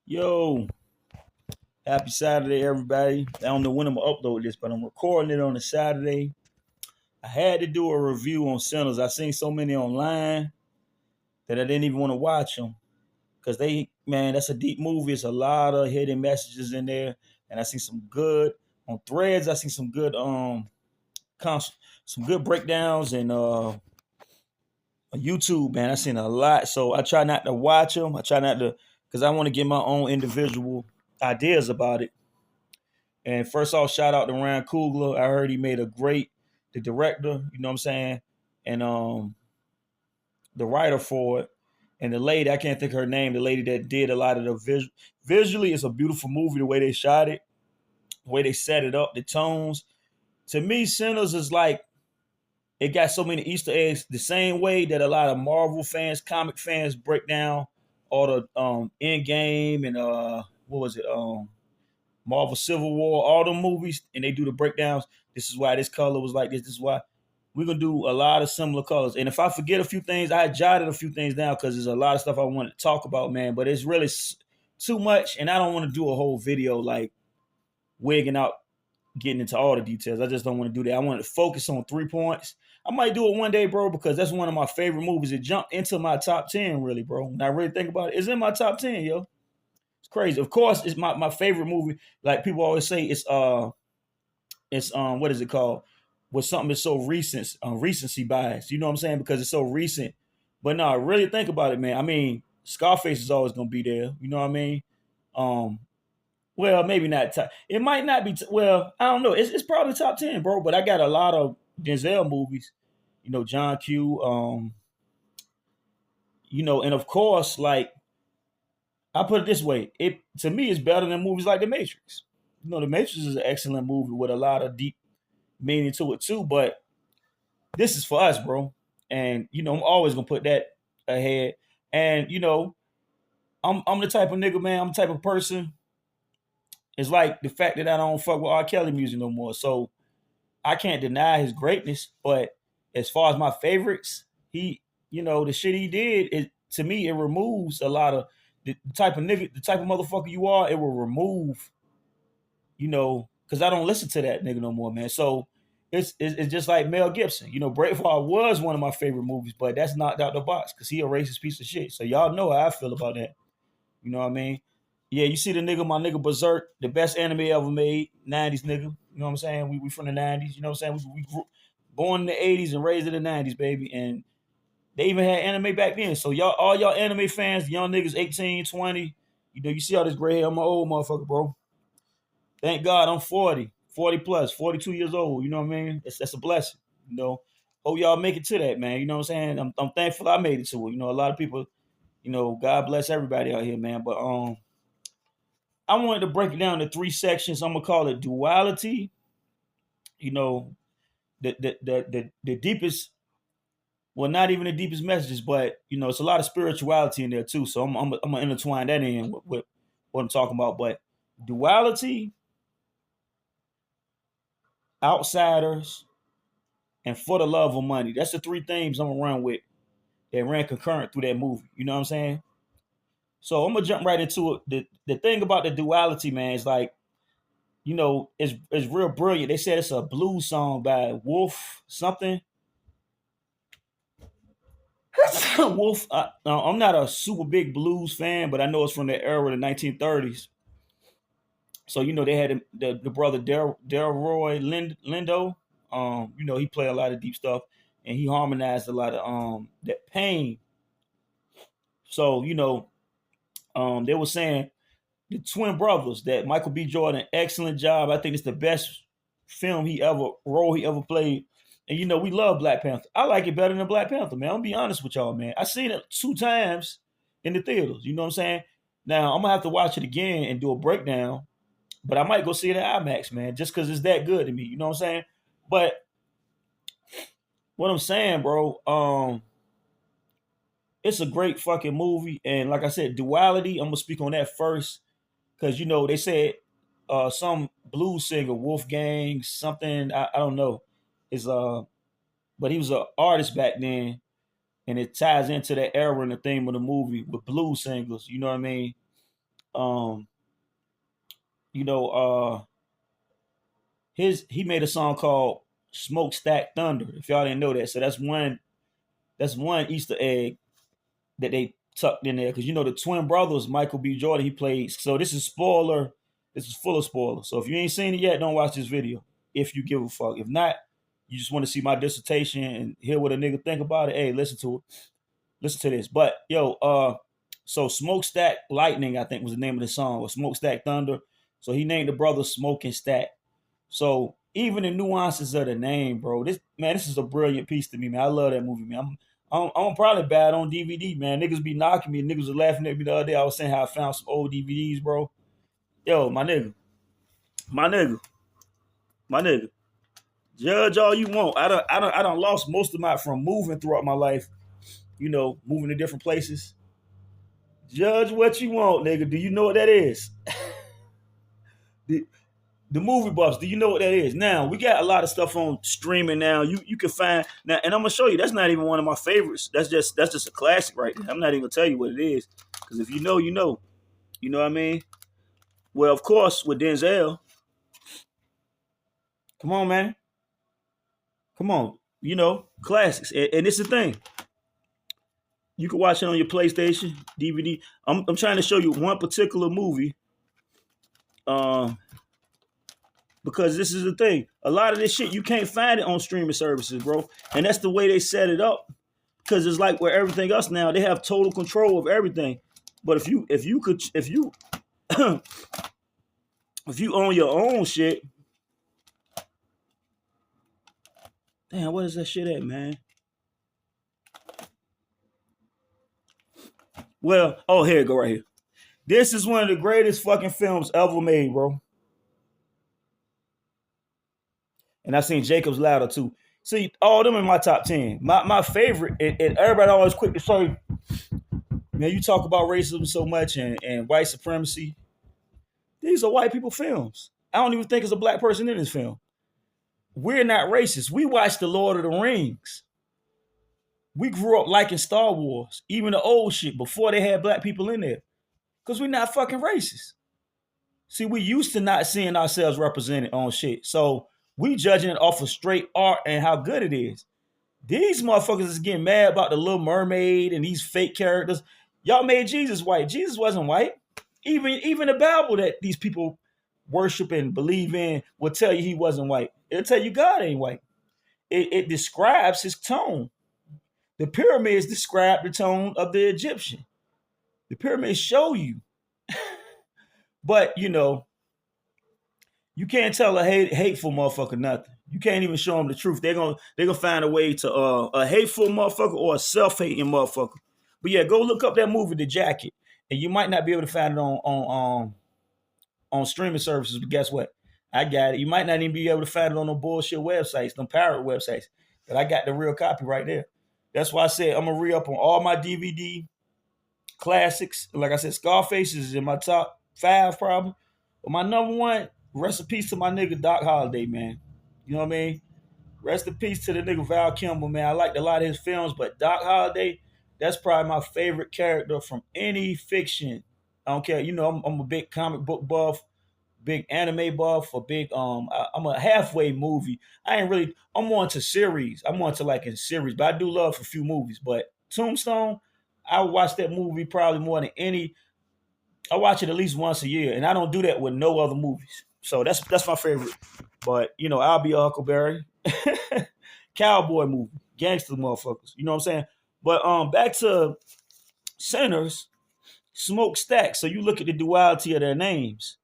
Yo, happy Saturday, everybody. I don't know when I'm gonna upload this, but I'm recording it on a Saturday. I had to do a review on Sinners. I seen so many online that I didn't even want to watch them because man, that's a deep movie. It's a lot of hidden messages in there, and I see some good on Threads. I see some good some good breakdowns and on YouTube. Man, I seen a lot, so I try not to watch them. I try not to because I want to get my own individual ideas about it. And first off, shout out to Ryan Coogler. I heard he made the director, you know what I'm saying? And the writer for it. And the lady, I can't think of her name, the lady that did a lot of the visually, it's a beautiful movie, the way they shot it, the way they set it up, the tones. To me, Sinners is like, it got so many Easter eggs, the same way that a lot of Marvel fans, comic fans break down all the end game and what was it? Marvel Civil War, all the movies, and they do the breakdowns. This is why this color was like this. This is why we're gonna do a lot of similar colors. And if I forget a few things, I jotted a few things down because there's a lot of stuff I want to talk about, man. But it's really too much, and I don't want to do a whole video like wigging out, getting into all the details. I just don't want to do that. I want to focus on 3 points. I might do it one day, bro, because that's one of my favorite movies. It jumped into my top 10, really, bro. When I really think about it, it's in my top 10, yo. It's crazy. Of course, it's my favorite movie. Like people always say, it's what is it called? When something is so recent, recency bias. You know what I'm saying? Because it's so recent. But no, really think about it, man. I mean, Scarface is always gonna be there. You know what I mean? Um, well, maybe not. It might not be. Well, I don't know. It's probably top 10, bro. But I got a lot of Denzel movies. You know, John Q. And of course, like I put it this way: it to me is better than movies like The Matrix. You know, The Matrix is an excellent movie with a lot of deep meaning to it too. But this is for us, bro. And I'm always gonna put that ahead. And I'm the type of nigga, man. I'm the type of person. It's like the fact that I don't fuck with R. Kelly music no more. So I can't deny his greatness. But as far as my favorites, the shit he did, it to me, it removes a lot of the type of nigga, the type of motherfucker you are. It will remove, because I don't listen to that nigga no more, man. So it's just like Mel Gibson. Braveheart was one of my favorite movies, but that's knocked out the box because he a racist piece of shit. So y'all know how I feel about that. You know what I mean? Yeah, you see my nigga Berserk, the best anime ever made, 90s nigga. You know what I'm saying? We from the 90s, you know what I'm saying? We grew, born in the 80s and raised in the 90s, baby. And they even had anime back then. So all y'all anime fans, young niggas 18, 20, you see all this gray hair. I'm an old motherfucker, bro. Thank God I'm 40, 40 plus, 42 years old. You know what I mean? That's a blessing. You know, hope y'all make it to that, man. You know what I'm saying? I'm thankful I made it to it. A lot of people, God bless everybody out here, man. But I wanted to break it down into three sections. I'm gonna call it duality. You know, the deepest, well, not even the deepest messages, but it's a lot of spirituality in there too. So I'm gonna intertwine that in with what I'm talking about. But duality, outsiders, and for the love of money. That's the three themes I'm gonna run with that ran concurrent through that movie. You know what I'm saying? So I'm gonna jump right into it. The thing about the duality, man, is like, it's real brilliant. They said it's a blues song by Wolf something. Wolf. I'm not a super big blues fan, but I know it's from the era of the 1930s. So they had the brother Delroy Lindo. He played a lot of deep stuff, and he harmonized a lot of that pain. So they were saying the twin brothers that Michael B. Jordan, excellent job. I think it's the best role he ever played. And we love Black Panther. I like it better than Black Panther, man. I'm gonna be honest with y'all, man. I seen it 2 times in the theaters. You know what I'm saying? Now I'm gonna have to watch it again and do a breakdown, but I might go see it at IMAX, man, just because it's that good to me. You know what I'm saying? But what I'm saying, bro, it's a great fucking movie. And like I said, duality, I'm gonna speak on that first. Because they said some blues singer, Wolfgang, something, I don't know. Is but he was an artist back then, and it ties into that era and the theme of the movie with blues singers, you know what I mean? Um, you know, he made a song called Smokestack Thunder. If y'all didn't know that, so that's one Easter egg that they tucked in there because the twin brothers, Michael B. Jordan, he played. So this is spoiler. This is full of spoilers. So if you ain't seen it yet, don't watch this video. If you give a fuck. If not, you just want to see my dissertation and hear what a nigga think about it. Hey, listen to it. Listen to this. But yo, so Smokestack Lightning, I think was the name of the song, or Smokestack Thunder. So he named the brother Smoking Stack. So even the nuances of the name, bro, this is a brilliant piece to me, man. I love that movie, man. I'm probably bad on DVD, man. Niggas be knocking me. Niggas was laughing at me the other day. I was saying how I found some old DVDs, bro. Yo, my nigga, my nigga. Judge all you want. I don't lost most of my from moving throughout my life. Moving to different places. Judge what you want, nigga. Do you know what that is? The movie buffs, do you know what that is? Now we got a lot of stuff on streaming now. You can find now, and I'm gonna show you. That's not even one of my favorites. That's just a classic right there. I'm not even gonna tell you what it is because if you know, you know. You know what I mean? Well, of course, with Denzel. Come on, man. Come on. Classics, and it's the thing. You can watch it on your PlayStation DVD. I'm trying to show you one particular movie. Because this is the thing. A lot of this shit, you can't find it on streaming services, bro. And that's the way they set it up. Because it's like where everything else now, they have total control of everything. But if you if you own your own shit, damn, what is that shit at, man? Well, oh, here it go right here. This is one of the greatest fucking films ever made, bro. And I seen Jacob's Ladder too. See, all them in my top 10. My favorite, and everybody always quick to say, man, you talk about racism so much and white supremacy. These are white people films. I don't even think there's a black person in this film. We're not racist. We watched The Lord of the Rings. We grew up liking Star Wars, even the old shit, before they had black people in there. Because we're not fucking racist. See, we used to not seeing ourselves represented on shit. So we judging it off of straight art and how good it is. These motherfuckers is getting mad about the Little Mermaid and these fake characters. Y'all made Jesus white. Jesus wasn't white. Even the Bible that these people worship and believe in will tell you he wasn't white. It'll tell you God ain't white. It describes his tone. The pyramids describe the tone of the Egyptian. The pyramids show you. But, you can't tell a hateful motherfucker nothing. You can't even show them the truth. They're gonna find a way to a hateful motherfucker or a self-hating motherfucker. But yeah, go look up that movie, The Jacket, and you might not be able to find it on streaming services. But guess what? I got it. You might not even be able to find it on no bullshit websites, them pirate websites. But I got the real copy right there. That's why I said I'm gonna re-up on all my DVD classics. Like I said, Scarface is in my top 5 probably. But my number one, rest in peace to my nigga Doc Holliday, man. You know what I mean? Rest in peace to the nigga Val Kilmer, man. I liked a lot of his films, but Doc Holliday, that's probably my favorite character from any fiction. I don't care. I'm a big comic book buff, big anime buff, a big I'm a halfway movie. I'm more into series. I'm more into like in series, but I do love a few movies. But Tombstone, I watch that movie probably more than any. I watch it at least once a year, and I don't do that with no other movies. So that's my favorite. But I'll be a Huckleberry, cowboy movie, gangster motherfuckers. You know what I'm saying? But back to Sinners, Smokestack. So you look at the duality of their names.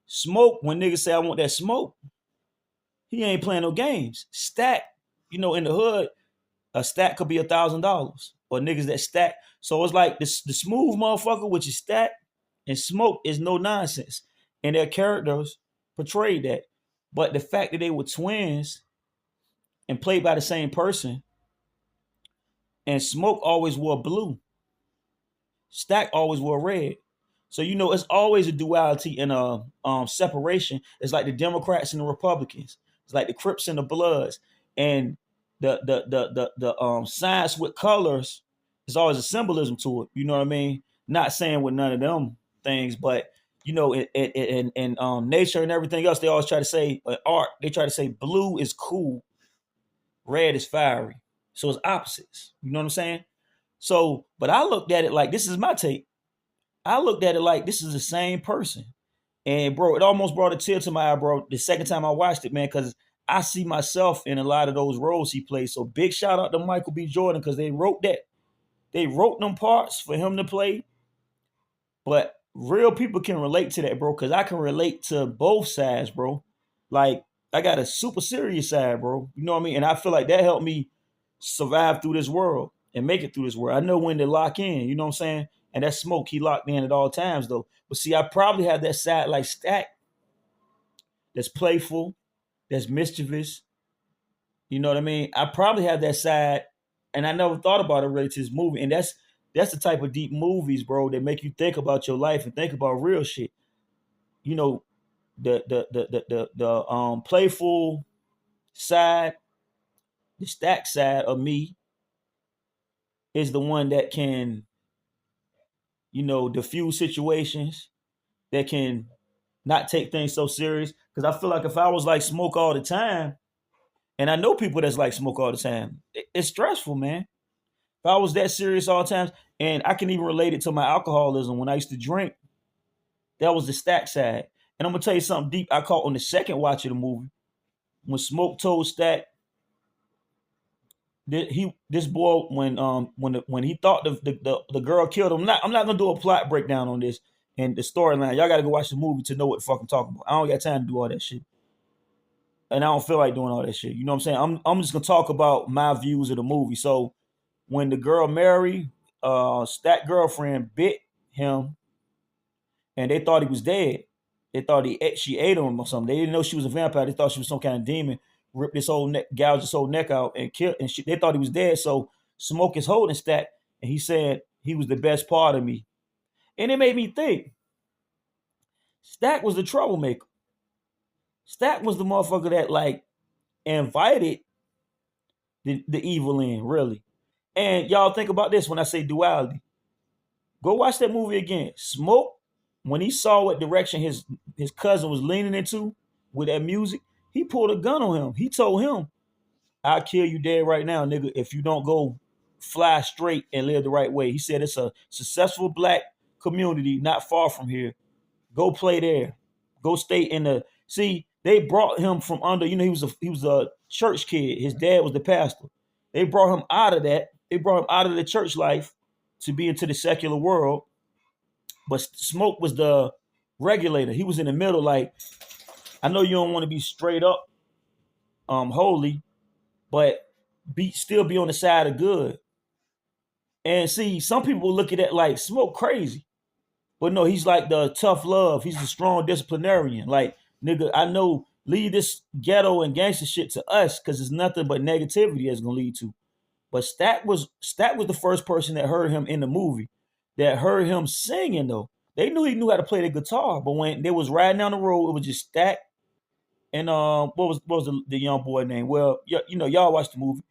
Smoke, when niggas say I want that smoke, he ain't playing no games. Stack, in the hood, a stack could be $1,000. Or niggas that stack. So it's like the smooth motherfucker, which is Stack, and Smoke is no nonsense. And their characters portrayed that. But the fact that they were twins and played by the same person, and Smoke always wore blue, Stack always wore red. So it's always a duality and a separation. It's like the Democrats and the Republicans. It's like the Crips and the Bloods. And the science with colors is always a symbolism to it. You know what I mean? Not saying with none of them things, but and nature and everything else, they always try to say art. They try to say blue is cool, red is fiery. So it's opposites. You know what I'm saying? So, but I looked at it like this is my take. I looked at it like this is the same person. And bro, it almost brought a tear to my eye, bro, the second time I watched it, man, because I see myself in a lot of those roles he plays. So big shout out to Michael B. Jordan because they wrote that. They wrote them parts for him to play. But real people can relate to that, bro, because I can relate to both sides, bro. Like, I got a super serious side, bro. You know what I mean? And I feel like that helped me survive through this world and make it through this world. I know when to lock in, you know what I'm saying? And that Smoke, he locked in at all times, though. But see, I probably have that side like Stack that's playful, that's mischievous. You know what I mean? I probably have that side, and I never thought about it really to this movie. And that's the type of deep movies, bro, that make you think about your life and think about real shit. You know, the playful side, the Stack side of me is the one that can, diffuse situations, that can not take things so serious. Because I feel like if I was like Smoke all the time, and I know people that's like Smoke all the time, it's stressful, man. If I was that serious all the time, and I can even relate it to my alcoholism when I used to drink, that was the Stack side. And I'm gonna tell you something deep I caught on the second watch of the movie. When Smoke told Stack that this boy when he thought the girl killed him. I'm not gonna do a plot breakdown on this and the storyline. Y'all gotta go watch the movie to know what the fuck I'm talking about. I don't got time to do all that shit. And I don't feel like doing all that shit. You know what I'm saying? I'm just gonna talk about my views of the movie. So when the girl Mary, Stack girlfriend, bit him and they thought he was dead. They thought she ate him or something. They didn't know she was a vampire. They thought she was some kind of demon. Ripped his whole neck, gouged his whole neck out, and killed. And they thought he was dead. So Smoke is holding Stack, and he said he was the best part of me. And it made me think. Stack was the troublemaker. Stack was the motherfucker that like invited the evil in, really. And y'all think about this when I say duality. Go watch that movie again. Smoke, when he saw what direction his cousin was leaning into with that music, he pulled a gun on him. He told him, "I'll kill you dead right now, nigga, if you don't go fly straight and live the right way." He said it's a successful black community not far from here. Go play there. Go stay in the see. They brought him from under. He was a church kid. His dad was the pastor. They brought him out of that. They brought him out of the church life to be into the secular world. But Smoke was the regulator. He was in the middle. Like, I know you don't want to be straight up holy, but still be on the side of good. And see, some people look at that like Smoke crazy. But no, he's like the tough love. He's the strong disciplinarian. Like, nigga, I know, leave this ghetto and gangster shit to us because it's nothing but negativity that's gonna lead to. But Stack was the first person that heard him in the movie, that heard him singing though. They knew he knew how to play the guitar, but when they was riding down the road, it was just Stack and what was the young boy name? Well, y'all watched the movie.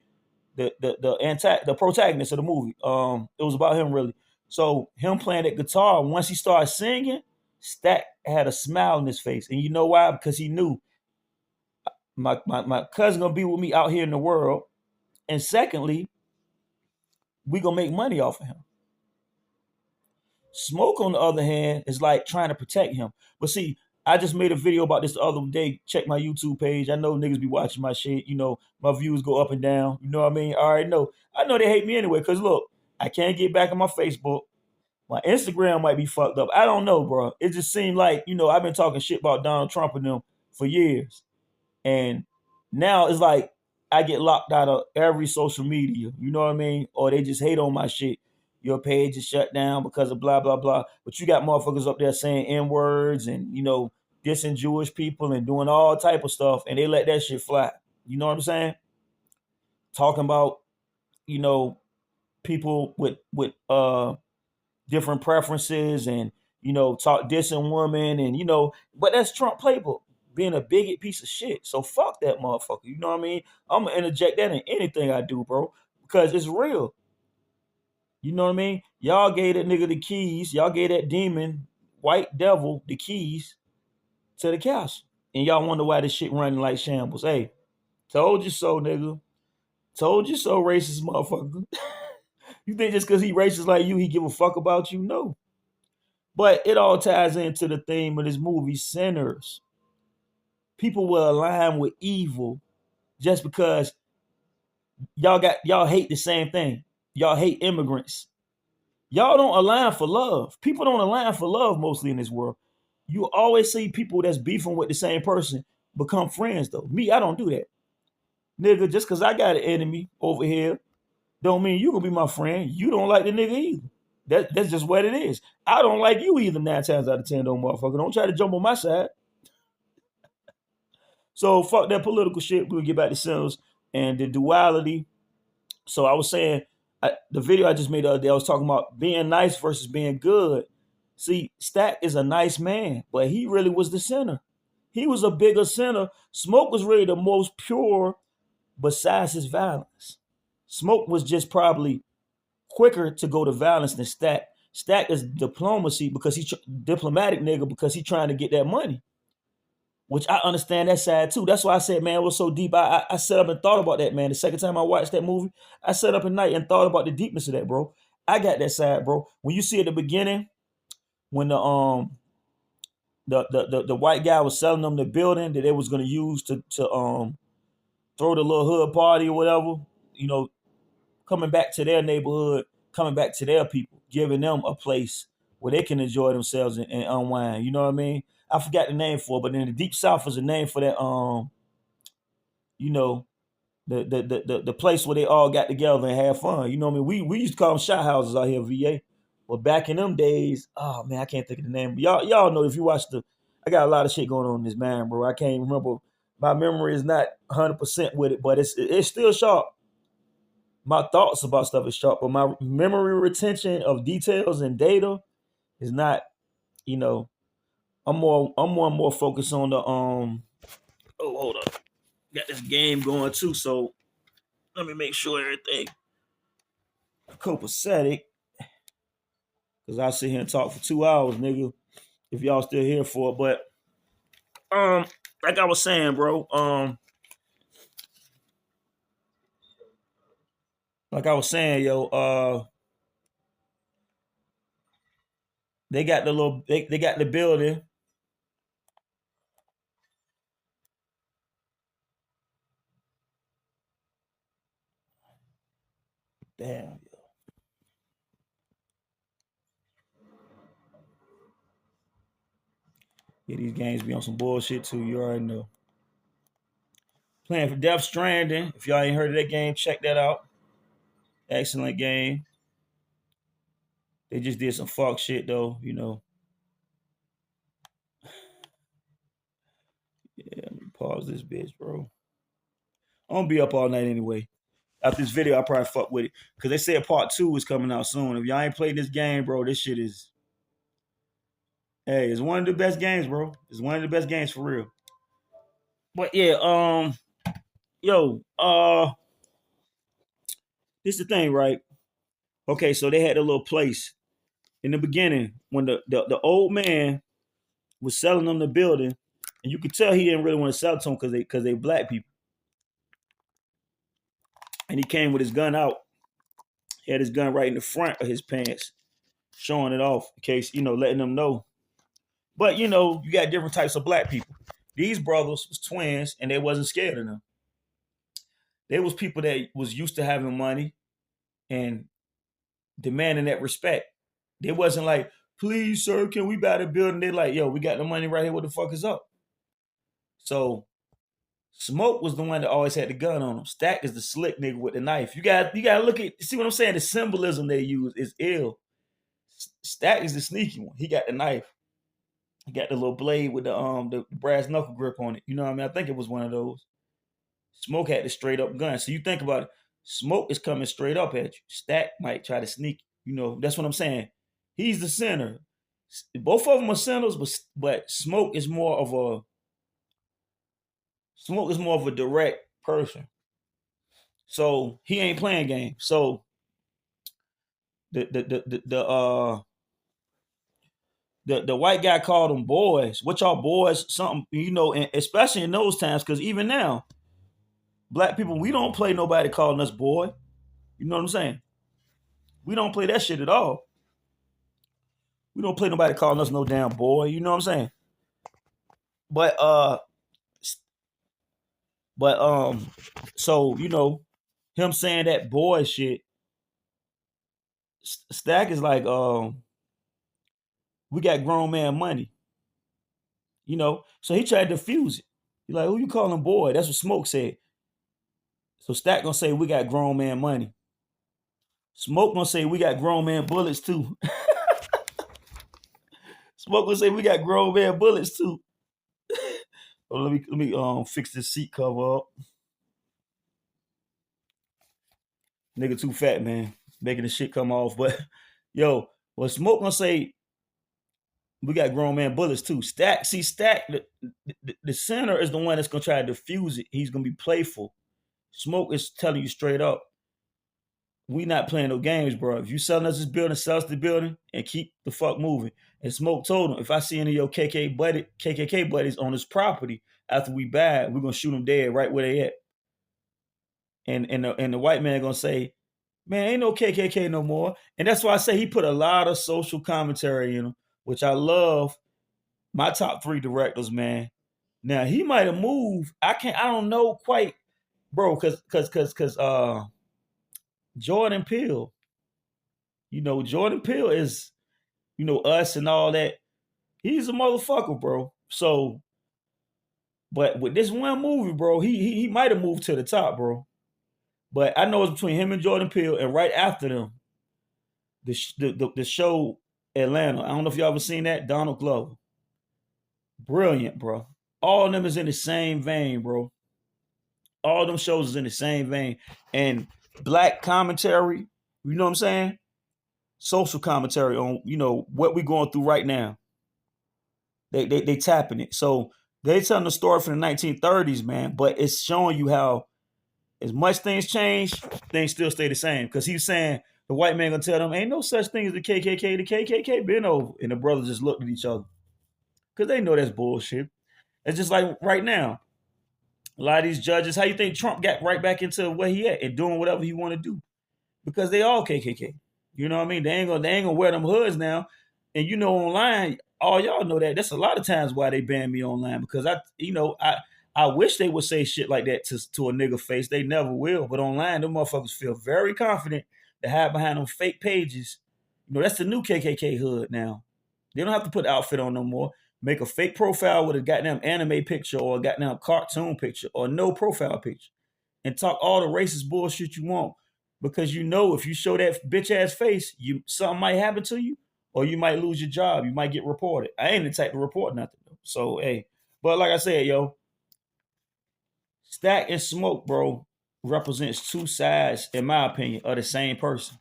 The protagonist of the movie. It was about him really. So him playing that guitar, once he started singing, Stack had a smile on his face. And you know why? Because he knew my cousin gonna be with me out here in the world. And secondly, we gonna make money off of him. Smoke, on the other hand, is like trying to protect him. But see, I just made a video about this the other day. Check my YouTube page. I know niggas be watching my shit. My views go up and down. You know what I mean? I already know. I know they hate me anyway, because look, I can't get back on my Facebook. My Instagram might be fucked up. I don't know, bro. It just seemed like, I've been talking shit about Donald Trump and them for years. And now it's like I get locked out of every social media. You know what I mean? Or they just hate on my shit. Your page is shut down because of blah, blah, blah. But you got motherfuckers up there saying N-words and, dissing Jewish people and doing all type of stuff. And they let that shit fly. You know what I'm saying? Talking about, people with different preferences and, talk dissing women and, but that's Trump playbook, being a bigot piece of shit. So fuck that motherfucker. You know what I mean? I'm gonna interject that in anything I do, bro, because it's real. You know what I mean? Y'all gave that nigga the keys. Y'all gave that demon white devil the keys to the castle. And y'all wonder why this shit running like shambles. Hey, told you so, nigga. Told you so, racist motherfucker. You think just because he racist like you, he give a fuck about you? No. But it all ties into the theme of this movie, sinners. People will align with evil just because y'all hate the same thing. Y'all hate immigrants. Y'all don't align for love. People don't align for love mostly in this world. You always see people that's beefing with the same person become friends though. Me, I don't do that. Nigga, just cause I got an enemy over here, don't mean you gonna be my friend. You don't like the nigga either. That's just what it is. I don't like you either 9 times out of 10, though, motherfucker. Don't try to jump on my side. So fuck that political shit. We'll get back to sinners and the duality. So I was saying the video I just made the other day, I was talking about being nice versus being good. See, Stack is a nice man, but he really was the sinner. He was a bigger sinner. Smoke was really the most pure besides his violence. Smoke was just probably quicker to go to violence than Stack. Stack is diplomacy because he's diplomatic nigga because he trying to get that money, which I understand that side too. That's why I said, man, it was so deep. I sat up and thought about that, man. The second time I watched that movie, I sat up at night and thought about the deepness of that, bro. I got that side, bro. When you see at the beginning, when the white guy was selling them the building that they was gonna use to throw the little hood party or whatever, you know, coming back to their neighborhood, coming back to their people, giving them a place where they can enjoy themselves and unwind. You know what I mean? I forgot the name for it, but in the Deep South is a name for that. You know, the place where they all got together and had fun. You know what I mean? We used to call them shot houses out here, VA. But back in them days, oh man, I can't think of the name. But y'all know if you watch I got a lot of shit going on in this man, bro. I can't remember. My memory is not 100% with it, but it's still sharp. My thoughts about stuff is sharp, but my memory retention of details and data is not. You know, I'm more and more focused on the Oh, hold up, got this game going too, so let me make sure everything copacetic because I sit here and talk for 2 hours, nigga. If y'all still here for it, but like I was saying, bro, like I was saying, yo, they got they got the building. Damn, yeah, these games be on some bullshit too. You already know. Playing for Death Stranding. If y'all ain't heard of that game, check that out. Excellent game. They just did some fuck shit though, you know. Yeah, let me pause this bitch, bro. I'm gonna be up all night anyway. After this video, I'll probably fuck with it. Cause they said part 2 is coming out soon. If y'all ain't played this game, bro, this shit is it's one of the best games, bro. It's one of the best games for real. But yeah, yo, this is the thing, right? Okay, so they had a little place in the beginning when the old man was selling them the building, and you could tell he didn't really want to sell it to them because they black people. And he came with his gun out. He had his gun right in the front of his pants, showing it off in case, letting them know. But you got different types of black people. These brothers was twins and they wasn't scared of them. They was people that was used to having money and demanding that respect. They wasn't like, please, sir, can we buy the building? They like, yo, we got the money right here. What the fuck is up? So Smoke was the one that always had the gun on him. Stack is the slick nigga with the knife. You gotta look at see what I'm saying. The symbolism they use is ill. Stack is the sneaky one. He got the knife. He got the little blade with the brass knuckle grip on it. You know what I mean? I think it was one of those. Smoke had the straight up gun. So you think about it, Smoke is coming straight up at you. Stack might try to sneak. That's what I'm saying. He's the center. Both of them are centers, but Smoke is more of a direct person. So he ain't playing games. So the The white guy called them boys. What y'all boys? Something, and especially in those times, because even now, black people, we don't play nobody calling us boy. You know what I'm saying? We don't play that shit at all. We don't play nobody calling us no damn boy. You know what I'm saying? But so him saying that boy shit. Stack is like, we got grown man money. So he tried to defuse it. He like, who you calling boy? That's what Smoke said. So Stack gonna say we got grown man money. Smoke gonna say we got grown man bullets too. Smoke gonna say we got grown man bullets too. Oh, let me fix this seat cover up. Nigga too fat, man. Making the shit come off. But yo, well, Smoke gonna say we got grown man bullets too. Stack, the center is the one that's gonna try to defuse it. He's gonna be playful. Smoke is telling you straight up, we not playing no games, bro. If you selling us this building, sell us the building and keep the fuck moving. And Smoke told him, if I see any of your KKK buddies on this property after we buy it, we're gonna shoot them dead right where they at. And the white man gonna say, man, ain't no KKK no more. And that's why I say he put a lot of social commentary in him, which I love. My top 3 directors, man. Now he might have moved. I don't know quite, bro, cause Jordan Peele. Jordan Peele is, us and all that. He's a motherfucker, bro. So, but with this one movie, bro, he might have moved to the top, bro. But I know it's between him and Jordan Peele, and right after them, the show Atlanta. I don't know if y'all ever seen that. Donald Glover, brilliant, bro. All of them is in the same vein, bro. All of them shows is in the same vein, and black commentary. You know what I'm saying? Social commentary on what we going through right now. They tapping it. So they telling the story from the 1930s, man. But it's showing you how, as much things change, things still stay the same. Because he's saying the white man gonna tell them ain't no such thing as the KKK. The KKK been over, and the brothers just looked at each other because they know that's bullshit. It's just like right now, a lot of these judges. How you think Trump got right back into where he at and doing whatever he want to do? Because they all KKK. You know what I mean? They ain't gonna wear them hoods now. And online, all y'all know that. That's a lot of times why they ban me online, because I wish they would say shit like that to a nigga face. They never will. But online, them motherfuckers feel very confident to hide behind them fake pages. That's the new KKK hood now. They don't have to put the outfit on no more. Make a fake profile with a goddamn anime picture or a goddamn cartoon picture or no profile picture, and talk all the racist bullshit you want. Because if you show that bitch ass face, something might happen to you, or you might lose your job. You might get reported. I ain't the type to report nothing though. So hey, but like I said, yo, Stack and Smoke, bro, represents 2 sides, in my opinion, of the same person,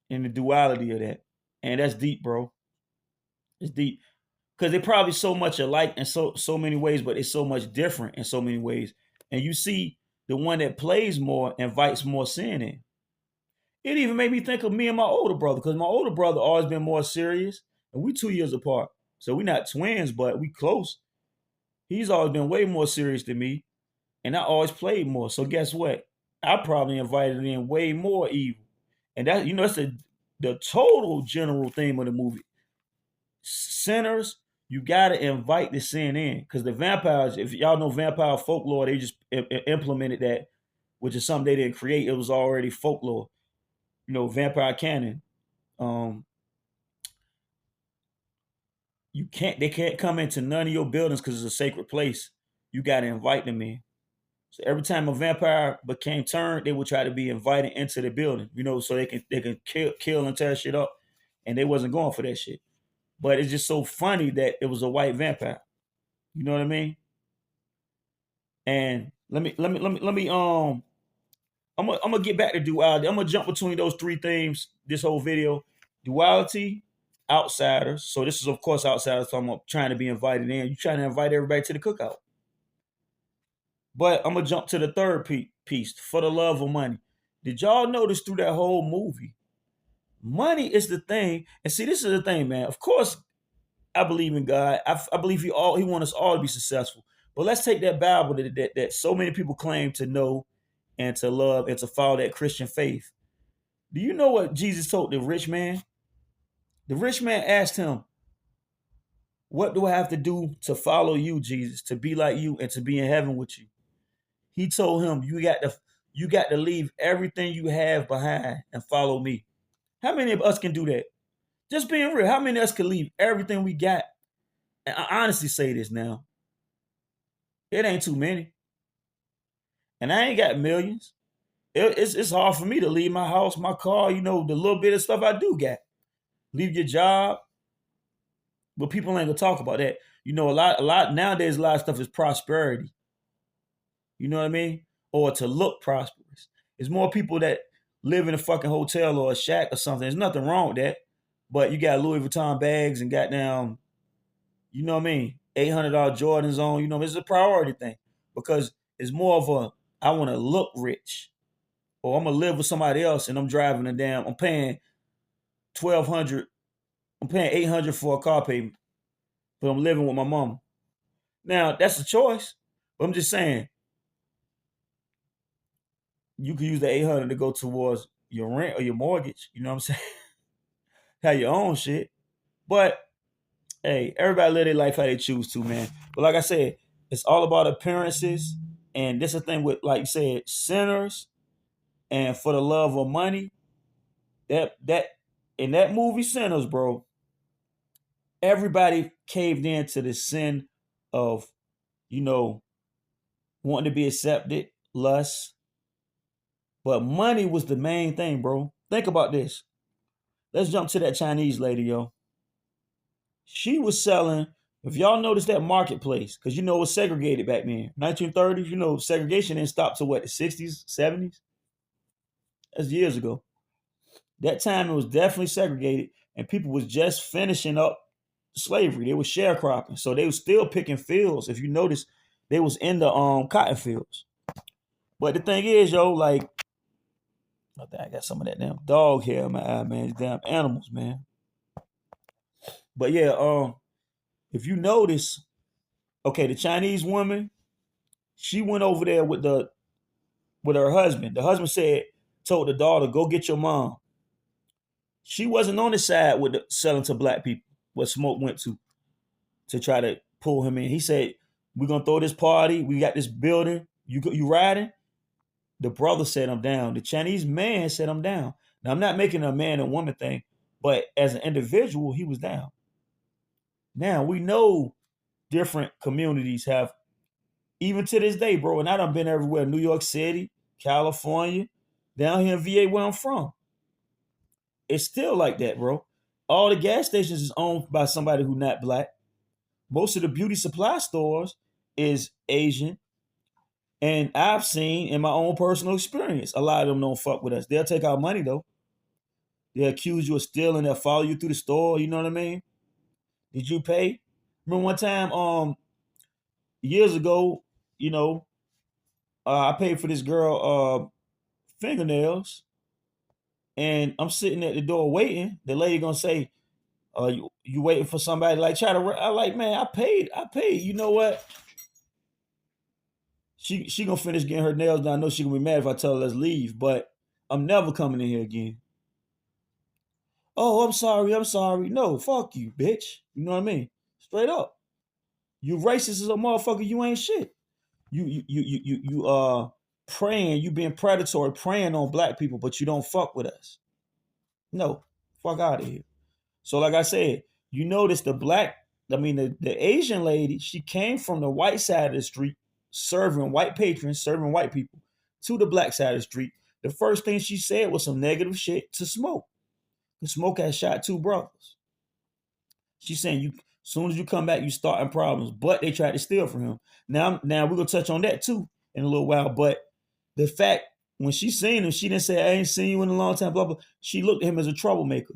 in the duality of that. And that's deep, bro. It's deep. Because they're probably so much alike in so many ways, but it's so much different in so many ways. And you see the one that plays more invites more sin in. It even made me think of me and my older brother, because my older brother always been more serious, and we 2 years apart. So we not twins, but we close. He's always been way more serious than me, and I always played more. So guess what? I probably invited in way more evil. And that's the total general theme of the movie. Sinners, you gotta invite the sin in, because the vampires, if y'all know vampire folklore, they just implemented that, which is something they didn't create. It was already folklore. Vampire canon. Um, they can't come into none of your buildings because it's a sacred place. You gotta invite them in. So every time a vampire became turned, they would try to be invited into the building, so they can kill and tear shit up. And they wasn't going for that shit. But it's just so funny that it was a white vampire. You know what I mean? And I'm gonna get back to duality. I'm gonna jump between those 3 themes this whole video. Duality, outsiders. So this is of course outsiders. So I'm trying to be invited in. You trying to invite everybody to the cookout. But I'm gonna jump to the third piece, for the love of money. Did y'all notice through that whole movie, money is the thing? And see, this is the thing, man. Of course, I believe in God. I believe He wants us all to be successful. But let's take that Bible that so many people claim to know and to love and to follow that Christian faith. Do you know what Jesus told the rich man? The rich man asked him, "What do I have to do to follow you, Jesus, to be like you and to be in heaven with you?" He told him, you got to leave everything you have behind and follow me." How many of us can do that? Just being real, how many of us can leave everything we got? And I honestly say this now, it ain't too many. And I ain't got millions. It's hard for me to leave my house, my car, the little bit of stuff I do got. Leave your job, but people ain't gonna talk about that. A lot nowadays. A lot of stuff is prosperity. You know what I mean? Or to look prosperous. There's more people that live in a fucking hotel or a shack or something. There's nothing wrong with that. But you got Louis Vuitton bags and goddamn, you know what I mean? $800 Jordans on. It's a priority thing because it's more of I want to look rich, or I'm gonna live with somebody else and I'm driving I'm paying 1,200, I'm paying 800 for a car payment, but I'm living with my mama. Now that's a choice, but I'm just saying you could use the 800 to go towards your rent or your mortgage. You know what I'm saying? Have your own shit, but hey, everybody live their life how they choose to, man. But like I said, it's all about appearances, and this is the thing with, like you said, sinners, and for the love of money. That in that movie Sinners, bro, everybody caved into the sin of, you know, wanting to be accepted, lust, but money was the main thing, bro. Think about this. Let's jump to that Chinese lady, yo. She was selling. If y'all notice that marketplace, because it was segregated back then, 1930s. Segregation didn't stop to what, the 60s, 70s. That's years ago. That time it was definitely segregated, and people was just finishing up slavery. They were sharecropping, so they was still picking fields. If you notice, they was in the cotton fields. But the thing is, yo, like, I think I got some of that damn dog hair in my eye, man. These damn animals, man. But yeah, if you notice, okay, the Chinese woman, she went over there with her husband. The husband told the daughter, "Go get your mom." She wasn't on the side with selling to black people. What Smoke went to try to pull him in. He said, "We're gonna throw this party. We got this building. You riding?" The brother said, "I'm down." The Chinese man said, "I'm down." Now I'm not making a man and woman thing, but as an individual, he was down. Now we know different communities have, even to this day, bro. And I done been everywhere: New York City, California, down here in VA where I'm from. It's still like that, bro. All the gas stations is owned by somebody who not black. Most of the beauty supply stores is Asian. And I've seen in my own personal experience, a lot of them don't fuck with us. They'll take our money though. They'll accuse you of stealing. They'll follow you through the store. You know what I mean? Did you pay? Remember one time, years ago, you know, I paid for this girl fingernails, and I'm sitting at the door waiting. The lady gonna say, you waiting for somebody?" Like, try to. I like, man, I paid. You know what? She gonna finish getting her nails done. I know she gonna be mad if I tell her let's leave, but I'm never coming in here again. "Oh, I'm sorry. I'm sorry." No, fuck you, bitch. You know what I mean? Straight up. You racist as a motherfucker. You ain't shit. You preying. You being predatory, preying on black people, but you don't fuck with us. No, fuck out of here. So, like I said, you notice the Asian lady, she came from the white side of the street, serving white patrons, serving white people, to the black side of the street. The first thing she said was some negative shit to Smoke. And Smoke had shot two brothers. She's saying, "You, as soon as you come back, you starting problems." But they tried to steal from him. Now we're gonna touch on that too in a little while. But the fact, when she seen him, she didn't say, "I ain't seen you in a long time," blah blah. She looked at him as a troublemaker.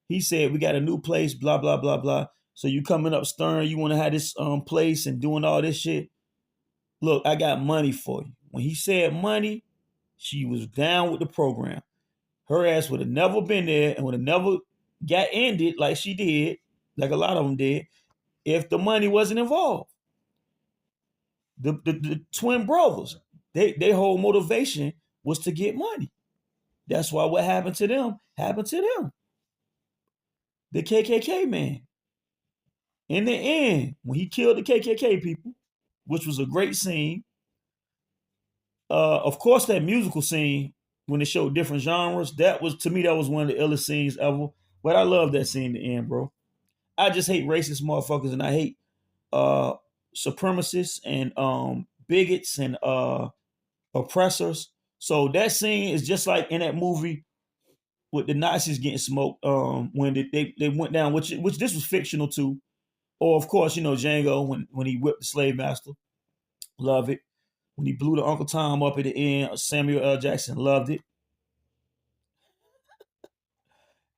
He said, "We got a new place, blah blah blah blah. So you coming up stern, you want to have this place and doing all this shit. Look, I got money for you." When he said money, she was down with the program. Her ass would have never been there and would have never got ended like she did, like a lot of them did, if the money wasn't involved. The twin brothers, they whole motivation was to get money. That's why what happened to them happened to them. The KKK man. In the end, when he killed the KKK people, which was a great scene, of course, that musical scene when they showed different genres, that was to me that was one of the illest scenes ever. But I love that scene in the end, bro. I just hate racist motherfuckers and I hate uh supremacists and bigots and oppressors. So that scene is just like in that movie with the Nazis getting smoked when they went down, which this was fictional too. Or of course, Django when he whipped the slave master, love it. When he blew the Uncle Tom up at the end, Samuel L. Jackson loved it.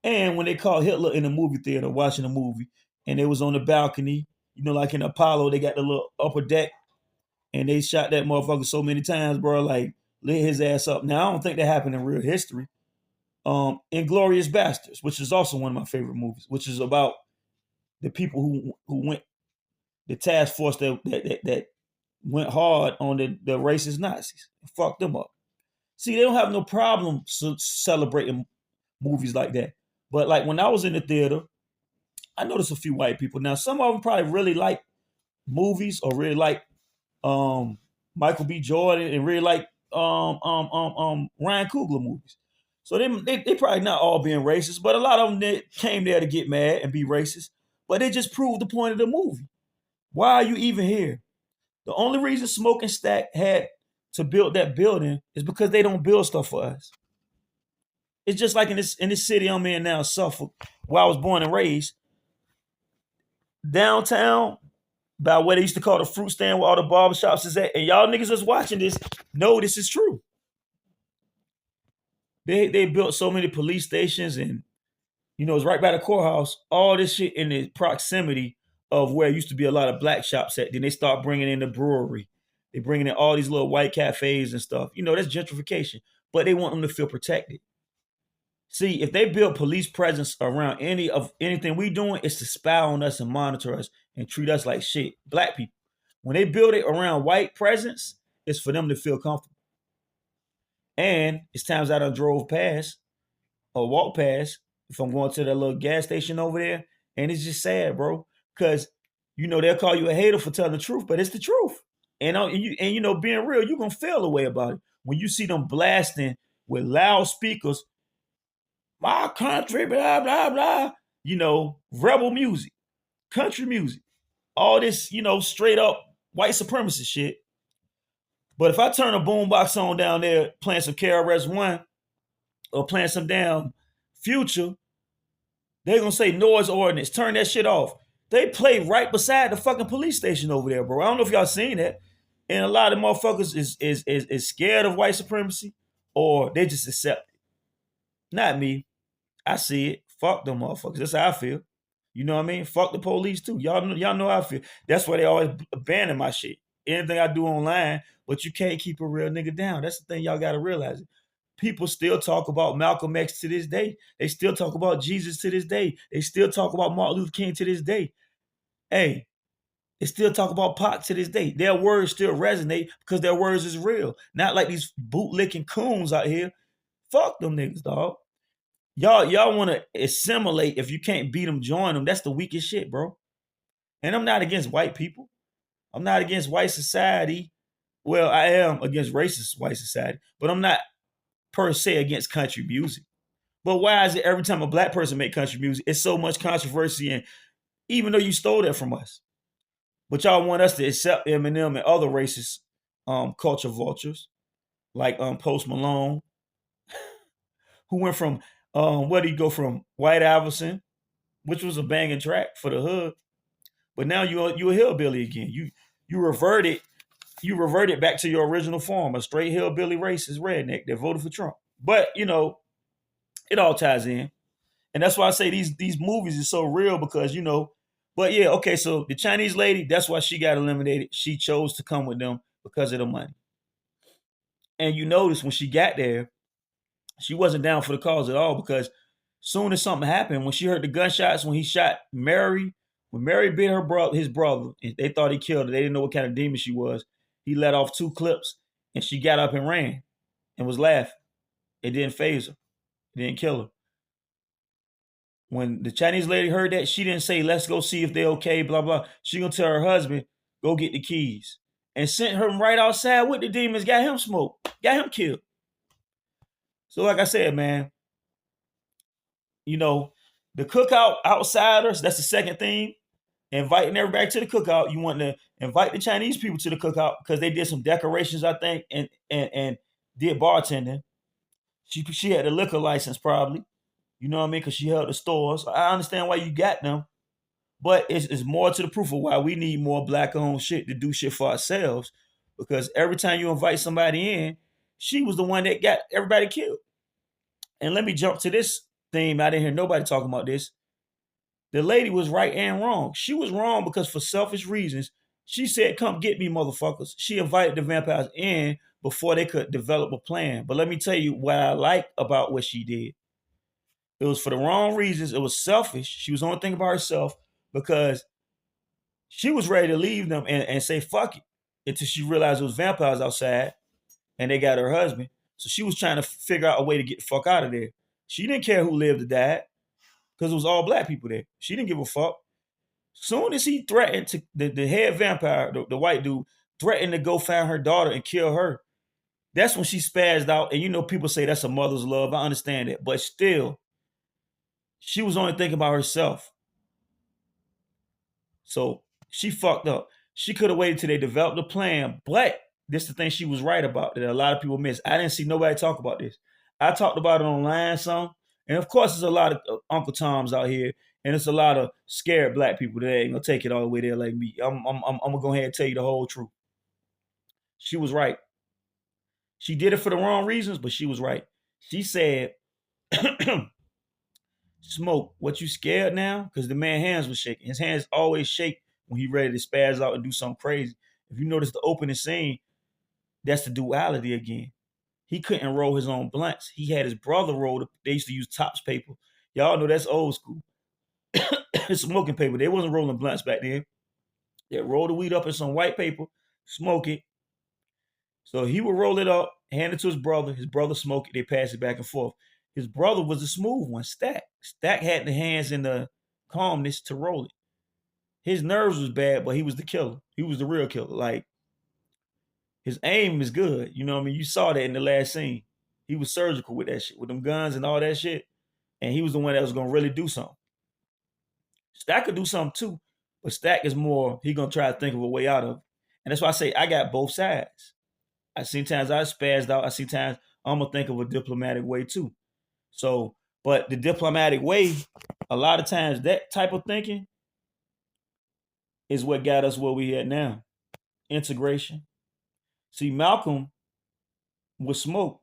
And when they caught Hitler in the movie theater watching a movie, and they was on the balcony, like in Apollo, they got the little upper deck, and they shot that motherfucker so many times, bro, like lit his ass up. Now I don't think that happened in real history. Inglorious Bastards, which is also one of my favorite movies, which is about the people who went the task force that went hard on the racist Nazis and fucked them up. See, they don't have no problem celebrating movies like that. But like when I was in the theater, I noticed a few white people. Now, some of them probably really like movies or really like Michael B. Jordan and really like Ryan Coogler movies. So they probably not all being racist, but a lot of them came there to get mad and be racist. But they just proved the point of the movie. Why are you even here? The only reason Smoking Stack had to build that building is because they don't build stuff for us. It's just like in this city I'm in now, Suffolk, where I was born and raised. Downtown, by what they used to call the fruit stand where all the barbershops is at, and y'all niggas that's watching this know this is true. They built so many police stations and it's right by the courthouse. All this shit in the proximity of where it used to be a lot of black shops at. Then they start bringing in the brewery. They bringing in all these little white cafes and stuff. That's gentrification. But they want them to feel protected. See, if they build police presence around anything we doing, it's to spy on us and monitor us and treat us like shit. Black people. When they build it around white presence, it's for them to feel comfortable. And it's times I done drove past or walked past if I'm going to that little gas station over there, and it's just sad, bro. Because they'll call you a hater for telling the truth, but it's the truth. And being real, you're gonna feel a way about it when you see them blasting with loud speakers, my country, blah blah blah. Rebel music, country music, all this, straight up white supremacy shit. But if I turn a boombox on down there playing some KRS One or playing some damn Future, they're gonna say noise ordinance, turn that shit off. They play right beside the fucking police station over there, bro. I don't know if y'all seen that. And a lot of motherfuckers is scared of white supremacy or they just accept it. Not me. I see it. Fuck them motherfuckers. That's how I feel. You know what I mean? Fuck the police too. Y'all know how I feel. That's why they always abandon my shit. Anything I do online, but you can't keep a real nigga down. That's the thing y'all gotta realize. People still talk about Malcolm X to this day. They still talk about Jesus to this day. They still talk about Martin Luther King to this day. Hey, they still talk about Pac to this day. Their words still resonate because their words is real. Not like these bootlicking coons out here. Fuck them niggas, dog. Y'all want to assimilate. If you can't beat them, join them. That's the weakest shit, bro. And I'm not against white people. I'm not against white society. Well, I am against racist white society, but I'm not per se against country music. But why is it every time a black person make country music, it's so much controversy, and even though you stole that from us, but y'all want us to accept Eminem and other racist culture vultures like Post Malone, who went from where did he go from White Iverson, which was a banging track for the hood, but now you a hillbilly again. You reverted back to your original form, a straight hillbilly racist redneck that voted for Trump. But it all ties in. And that's why I say these movies is so real because, but yeah, okay, so the Chinese lady, that's why she got eliminated. She chose to come with them because of the money. And you notice when she got there, she wasn't down for the cause at all because soon as something happened, when she heard the gunshots, when he shot Mary When Mary bit his brother, and they thought he killed her. They didn't know what kind of demon she was. He let off 2 clips, and she got up and ran and was laughing. It didn't phase her. It didn't kill her. When the Chinese lady heard that, she didn't say, "Let's go see if they're okay." Blah blah. She gonna tell her husband, "Go get the keys," and sent him right outside with the demons. Got him smoked. Got him killed. So, like I said, man, the cookout outsiders. That's the second thing. Inviting everybody to the cookout. You want to invite the Chinese people to the cookout because they did some decorations, I think, and did bartending. She had a liquor license probably. You know what I mean? Because she held the stores. I understand why you got them, but it's more to the proof of why we need more black-owned shit to do shit for ourselves. Because every time you invite somebody in, she was the one that got everybody killed. And let me jump to this theme. I didn't hear nobody talking about this. The lady was right and wrong. She was wrong because for selfish reasons, she said, "Come get me, motherfuckers." She invited the vampires in before they could develop a plan. But let me tell you what I like about what she did. It was for the wrong reasons. It was selfish. She was only thinking about herself because she was ready to leave them and say, "Fuck it," until she realized it was vampires outside and they got her husband. So she was trying to figure out a way to get the fuck out of there. She didn't care who lived or died because it was all black people there. She didn't give a fuck. Soon as he threatened to the head vampire, the white dude, threatened to go find her daughter and kill her, that's when she spazzed out. And people say that's a mother's love. I understand it. But still, she was only thinking about herself. So she fucked up. She could have waited till they developed a plan. But this is the thing she was right about that a lot of people miss. I didn't see nobody talk about this. I talked about it online some. And of course, there's a lot of Uncle Toms out here. And it's a lot of scared black people that ain't gonna take it all the way there like me. I'm gonna go ahead and tell you the whole truth. She was right. She did it for the wrong reasons, but she was right. She said, "Smoke, what you scared now?" Because the man's hands was shaking. His hands always shake when he ready to spaz out and do something crazy. If you notice the opening scene, that's the duality again. He couldn't roll his own blunts. He had his brother roll. They used to use tops paper. Y'all know that's old school. Smoking paper. They wasn't rolling blunts back then. They roll the weed up in some white paper, smoke it. So he would roll it up, hand it to his brother. His brother smoked it. They pass it back and forth. His brother was the smooth one, Stack. Stack had the hands and the calmness to roll it. His nerves was bad, but he was the killer. He was the real killer. Like, his aim is good. You know what I mean? You saw that in the last scene. He was surgical with that shit, with them guns and all that shit. And he was the one that was going to really do something. Stack could do something too, but Stack is more, he going to try to think of a way out of it. And that's why I say I got both sides. I seen times I spazzed out. I see times I'm going to think of a diplomatic way too. So, but the diplomatic way, a lot of times that type of thinking is what got us where we at now. Integration. See, Malcolm was smoke.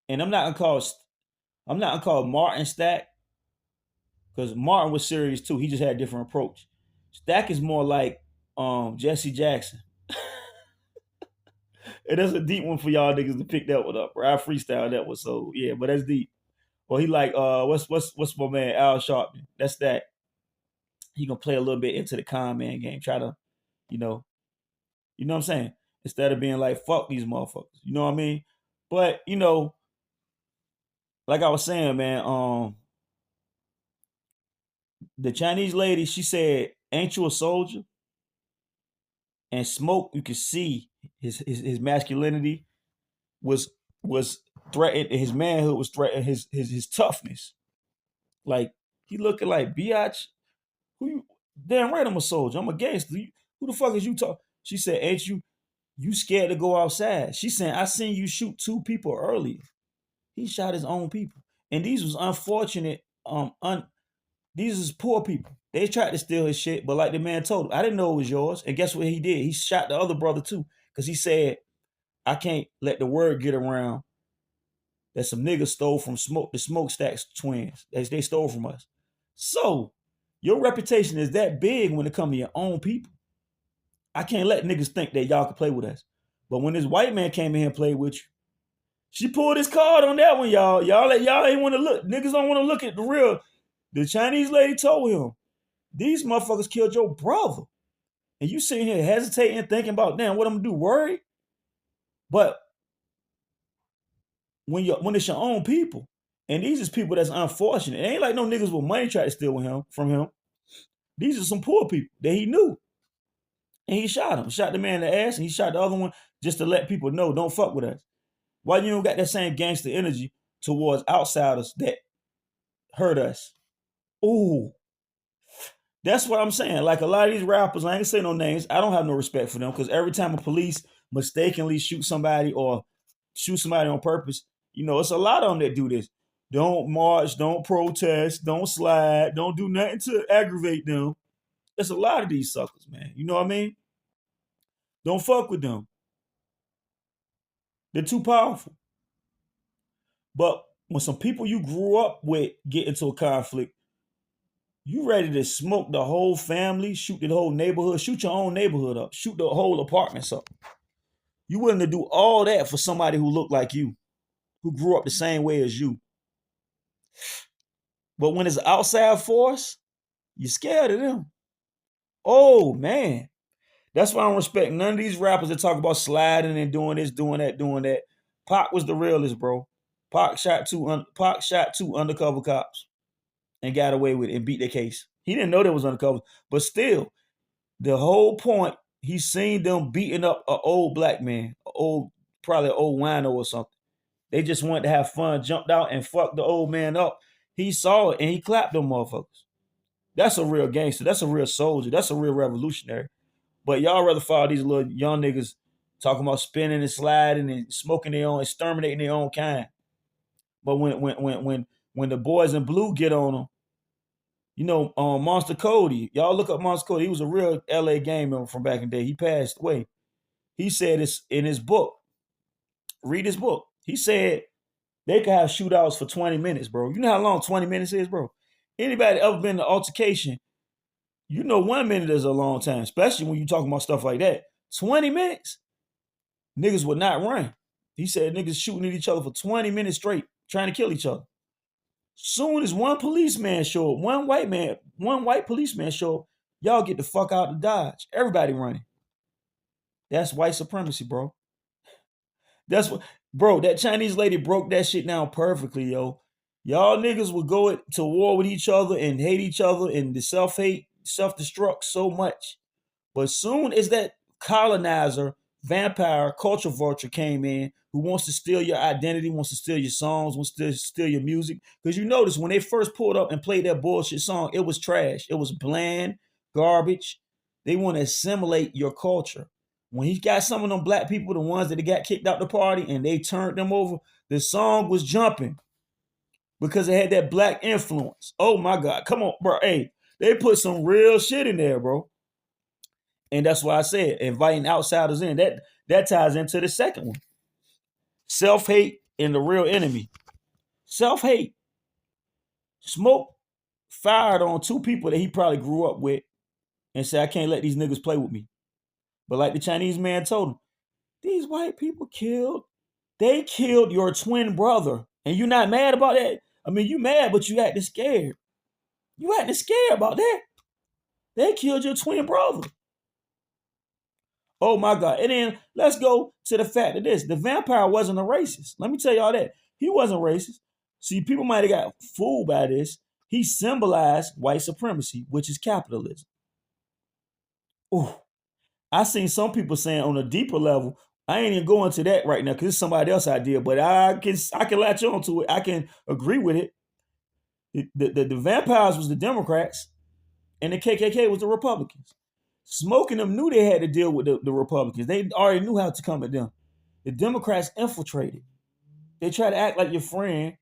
And I'm not gonna call Martin Stack because Martin was serious too. He just had a different approach. Stack is more like Jesse Jackson. And that's a deep one for y'all niggas to pick that one up. Right? I freestyle that one, so yeah, but that's deep. Well, he like what's my man Al Sharpton? That's that. He gonna play a little bit into the con man game. Try to, you know, what I'm saying? Instead of being like fuck these motherfuckers. You know what I mean? But like I was saying, man, the Chinese lady, she said, "Ain't you a soldier?" And Smoke, you could see his masculinity was threatened. His manhood was threatened. His toughness. Like he looking like biatch. Who you? Damn right, I'm a soldier. I'm a gangster. Who the fuck is you talking? She said, "Ain't you scared to go outside?" She said, "I seen you shoot 2 people earlier." He shot his own people, and these was unfortunate. These is poor people. They tried to steal his shit, but like the man told him, "I didn't know it was yours." And guess what he did? He shot the other brother too, because he said, "I can't let the word get around that some niggas stole from the Smokestacks twins. They stole from us." So your reputation is that big when it comes to your own people. I can't let niggas think that y'all can play with us. But when this white man came in here and played with you, she pulled his card on that one, y'all. Y'all ain't want to look. Niggas don't want to look at the real. The Chinese lady told him, These motherfuckers killed your brother. And you sitting here hesitating, thinking about, damn, what I'm gonna do, worried? But when it's your own people, and these is people that's unfortunate. It ain't like no niggas with money try to steal from him. These are some poor people that he knew. And he shot him. Shot the man in the ass, and he shot the other one just to let people know, don't fuck with us. Why you don't got that same gangster energy towards outsiders that hurt us? Ooh. That's what I'm saying. Like a lot of these rappers, I ain't gonna say no names. I don't have no respect for them because every time a police mistakenly shoot somebody or shoot somebody on purpose, it's a lot of them that do this. Don't march, don't protest, don't slide, don't do nothing to aggravate them. There's a lot of these suckers, man. You know what I mean? Don't fuck with them. They're too powerful. But when some people you grew up with get into a conflict, you ready to smoke the whole family, shoot the whole neighborhood, shoot your own neighborhood up, shoot the whole apartments up. You willing to do all that for somebody who looked like you, who grew up the same way as you. But when it's an outside force, you're scared of them. Oh, man. That's why I don't respect none of these rappers that talk about sliding and doing this, doing that, doing that. Pac was the realest, bro. Pac shot two undercover cops and got away with it and beat their case. He didn't know they was undercover, but still, the whole point, he seen them beating up an old black man, probably an old wino or something. They just wanted to have fun, jumped out and fucked the old man up. He saw it and he clapped them motherfuckers. That's a real gangster. That's a real soldier. That's a real revolutionary. But y'all rather follow these little young niggas talking about spinning and sliding and smoking their own, exterminating their own kind. But when the boys in blue get on them, Monster Cody. Y'all look up Monster Cody. He was a real LA gang member from back in the day. He passed away. He said this in his book. Read his book. He said they could have shootouts for 20 minutes, bro. You know how long 20 minutes is, bro? Anybody ever been in an altercation, 1 minute is a long time, especially when you talking about stuff like that. 20 minutes, niggas would not run. He said niggas shooting at each other for 20 minutes straight, trying to kill each other. Soon as one policeman show up, one white policeman show up, y'all get the fuck out of Dodge. Everybody running. That's white supremacy, bro. That's what, bro, that Chinese lady broke that shit down perfectly, yo. Y'all niggas would go to war with each other and hate each other and the self-hate, self-destruct so much. But soon as that colonizer, vampire, culture vulture came in who wants to steal your identity, wants to steal your songs, wants to steal your music. Because you notice when they first pulled up and played that bullshit song, it was trash. It was bland, garbage. They want to assimilate your culture. When he got some of them black people, the ones that got kicked out the party, and they turned them over, the song was jumping because it had that black influence. Oh my God, come on, bro. Hey, they put some real shit in there, bro. And that's why I said inviting outsiders in. That ties into the second one. Self-hate and the real enemy. Self-hate. Smoke fired on two people that he probably grew up with and said, I can't let these niggas play with me. But like the Chinese man told him, these white people they killed your twin brother. And you're not mad about that? I mean, you mad, but you acting scared. You acting scared about that. They killed your twin brother. Oh my God. And then let's go to the fact of this. The vampire wasn't a racist. Let me tell y'all that. He wasn't racist. See, people might have got fooled by this. He symbolized white supremacy, which is capitalism. Ooh. I seen some people saying on a deeper level, I ain't even going to that right now because it's somebody else's idea, but I can latch on to it. I can agree with it. The vampires was the Democrats and the KKK was the Republicans. Smoking them knew they had to deal with the Republicans. They already knew how to come at them. The Democrats infiltrated. They try to act like your friend.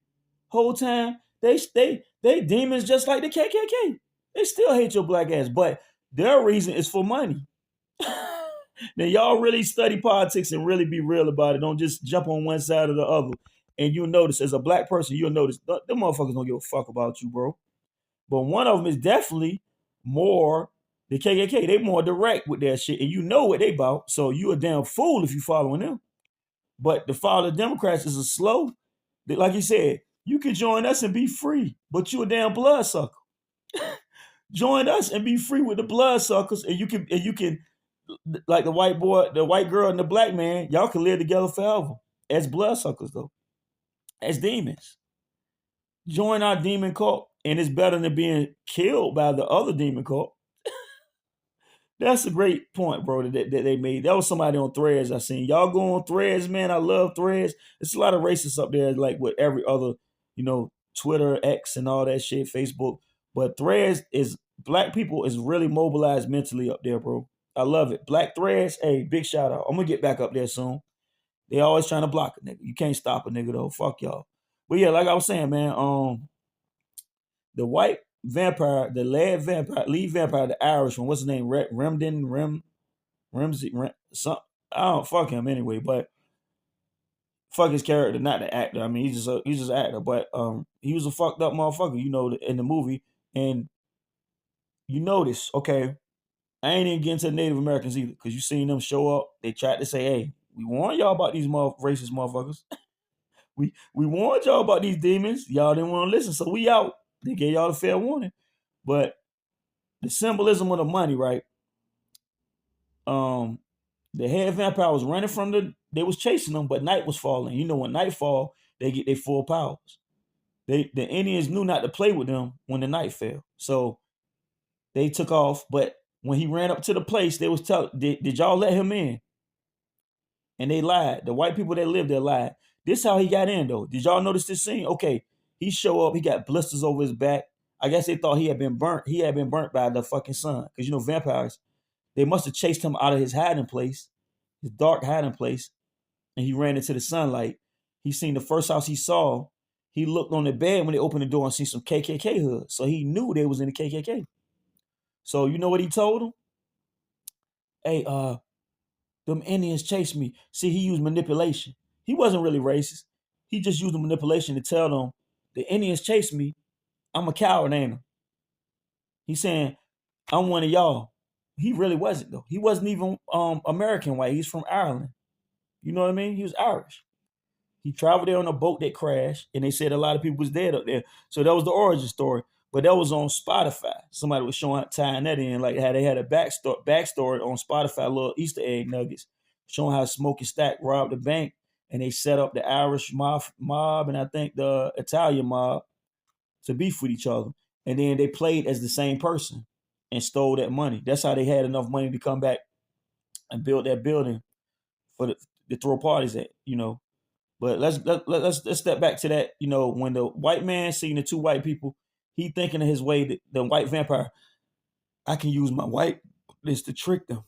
Whole time, they demons just like the KKK. They still hate your black ass, but their reason is for money. Now y'all really study politics and really be real about it. Don't just jump on one side or the other. And you'll notice, as a black person, you'll notice them motherfuckers don't give a fuck about you, bro. But one of them is definitely more the KKK. They more direct with that shit, and you know what they about. So you a damn fool if you following them. But to follow the Democrats is a slow. Like you said, you can join us and be free, but you a damn bloodsucker. Join us and be free with the bloodsuckers, and you can like the white boy, the white girl, and the black man. Y'all can live together forever as bloodsuckers, though, as demons. Join our demon cult, and it's better than being killed by the other demon cult. That's a great point, bro, that they made. That was somebody on Threads I seen. Y'all go on Threads, man. I love Threads. It's a lot of racists up there, like with every other, Twitter, X, and all that shit, Facebook. But Threads is black people is really mobilized mentally up there, bro. I love it. Black Threads, hey, big shout out. I'm gonna get back up there soon. They always trying to block a nigga. You can't stop a nigga though. Fuck y'all. But yeah, like I was saying, man, the white vampire, the lead vampire, the Irish one, what's his name? Ramsey, some, I don't fuck him anyway, but fuck his character, not the actor. I mean, he's just an actor, but he was a fucked up motherfucker, in the movie. And you notice, okay, I ain't even getting to the Native Americans either, because you seen them show up. They tried to say, hey, we warned y'all about these racist motherfuckers. we warned y'all about these demons. Y'all didn't want to listen, so we out. They gave y'all a fair warning. But the symbolism of the money, right? The head vampire was running they was chasing them, but night was falling. When night fall, they get their full powers. The Indians knew not to play with them when the night fell. So they took off, but when he ran up to the place, they was did y'all let him in? And they lied. The white people that lived there lied. This how he got in, though. Did y'all notice this scene? Okay, he show up, he got blisters over his back. I guess they thought he had been burnt. He had been burnt by the fucking sun. Because vampires, they must have chased him out of his hiding place, his dark hiding place, and he ran into the sunlight. He seen the first house he saw. He looked on the bed when they opened the door and seen some KKK hoods. So he knew they was in the KKK. So you know what he told him? Hey, them Indians chased me. See, he used manipulation. He wasn't really racist. He just used the manipulation to tell them the Indians chased me. I'm a coward, ain't I? He's saying, I'm one of y'all. He really wasn't, though. He wasn't even American white. He's from Ireland. You know what I mean? He was Irish. He traveled there on a boat that crashed, and they said a lot of people was dead up there. So that was the origin story. But that was on Spotify. Somebody was tying that in, like how they had a backstory on Spotify, little Easter egg nuggets, showing how Smokey Stack robbed the bank, and they set up the Irish mob and I think the Italian mob to beef with each other. And then they played as the same person and stole that money. That's how they had enough money to come back and build that building for to throw parties at. But let's step back to that. When the white man seen the two white people, he thinking of his way that the white vampire, I can use my whiteness to trick them.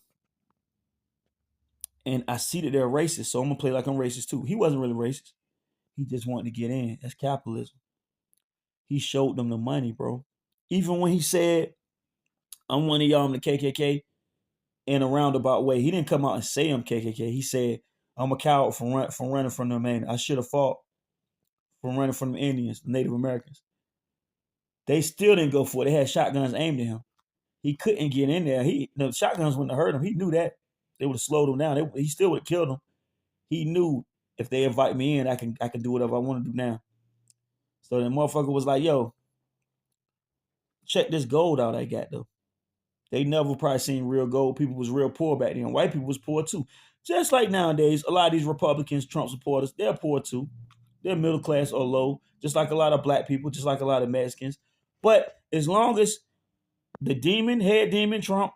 And I see that they're racist, so I'm gonna play like I'm racist too. He wasn't really racist. He just wanted to get in. That's capitalism. He showed them the money, bro. Even when he said, I'm one of y'all, I'm the KKK, in a roundabout way, he didn't come out and say I'm KKK. He said, I'm a coward from running from them, man. I should have fought from running from the Indians, the Native Americans. They still didn't go for it. They had shotguns aimed at him. He couldn't get in there. The shotguns wouldn't have hurt him. He knew that. They would have slowed him down. He still would have killed him. He knew if they invite me in, I can do whatever I want to do now. So the motherfucker was like, yo, check this gold out I got, though. They never probably seen real gold. People was real poor back then. White people was poor too. Just like nowadays, a lot of these Republicans, Trump supporters, they're poor too. They're middle class or low, just like a lot of black people, just like a lot of Mexicans. But as long as the head demon, Trump,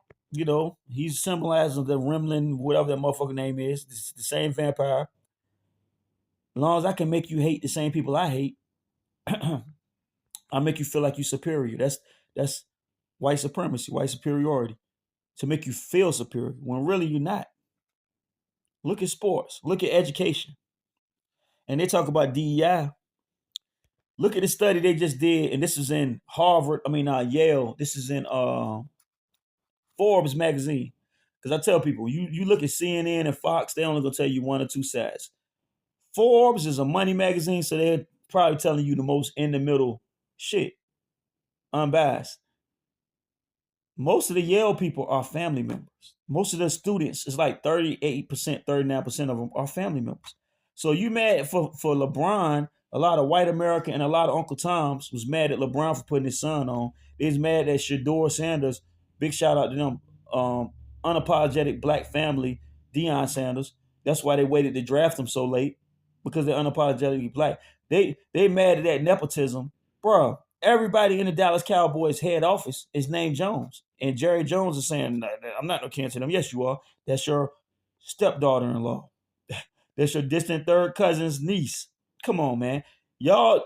he's symbolizing the Remlin, whatever that motherfucker name is, the same vampire. As long as I can make you hate the same people I hate, I'll make you feel like you're superior. That's white supremacy, white superiority, to make you feel superior when really you're not. Look at sports. Look at education. And they talk about DEI. Look at the study they just did, and this is in Yale. This is in Forbes magazine. Because I tell people, you look at CNN and Fox, they only gonna tell you one or two sides. Forbes is a money magazine, so they're probably telling you the most in the middle shit, unbiased. Most of the Yale people are family members. Most of the students, it's like 38%, 39% of them are family members. So you mad for LeBron A lot of white America and a lot of Uncle Toms was mad at LeBron for putting his son on. They was mad at Shador Sanders. Big shout out to them. Um, Unapologetic black family, Deion Sanders. That's why they waited to draft him so late, because they're unapologetically black. They mad at that nepotism, bro. Everybody in the Dallas Cowboys head office is named Jones, and Jerry Jones is saying, "Nah, nah, I'm not no kin to them." Yes, you are. That's your stepdaughter-in-law. That's your distant third cousin's niece. Come on, man. Y'all,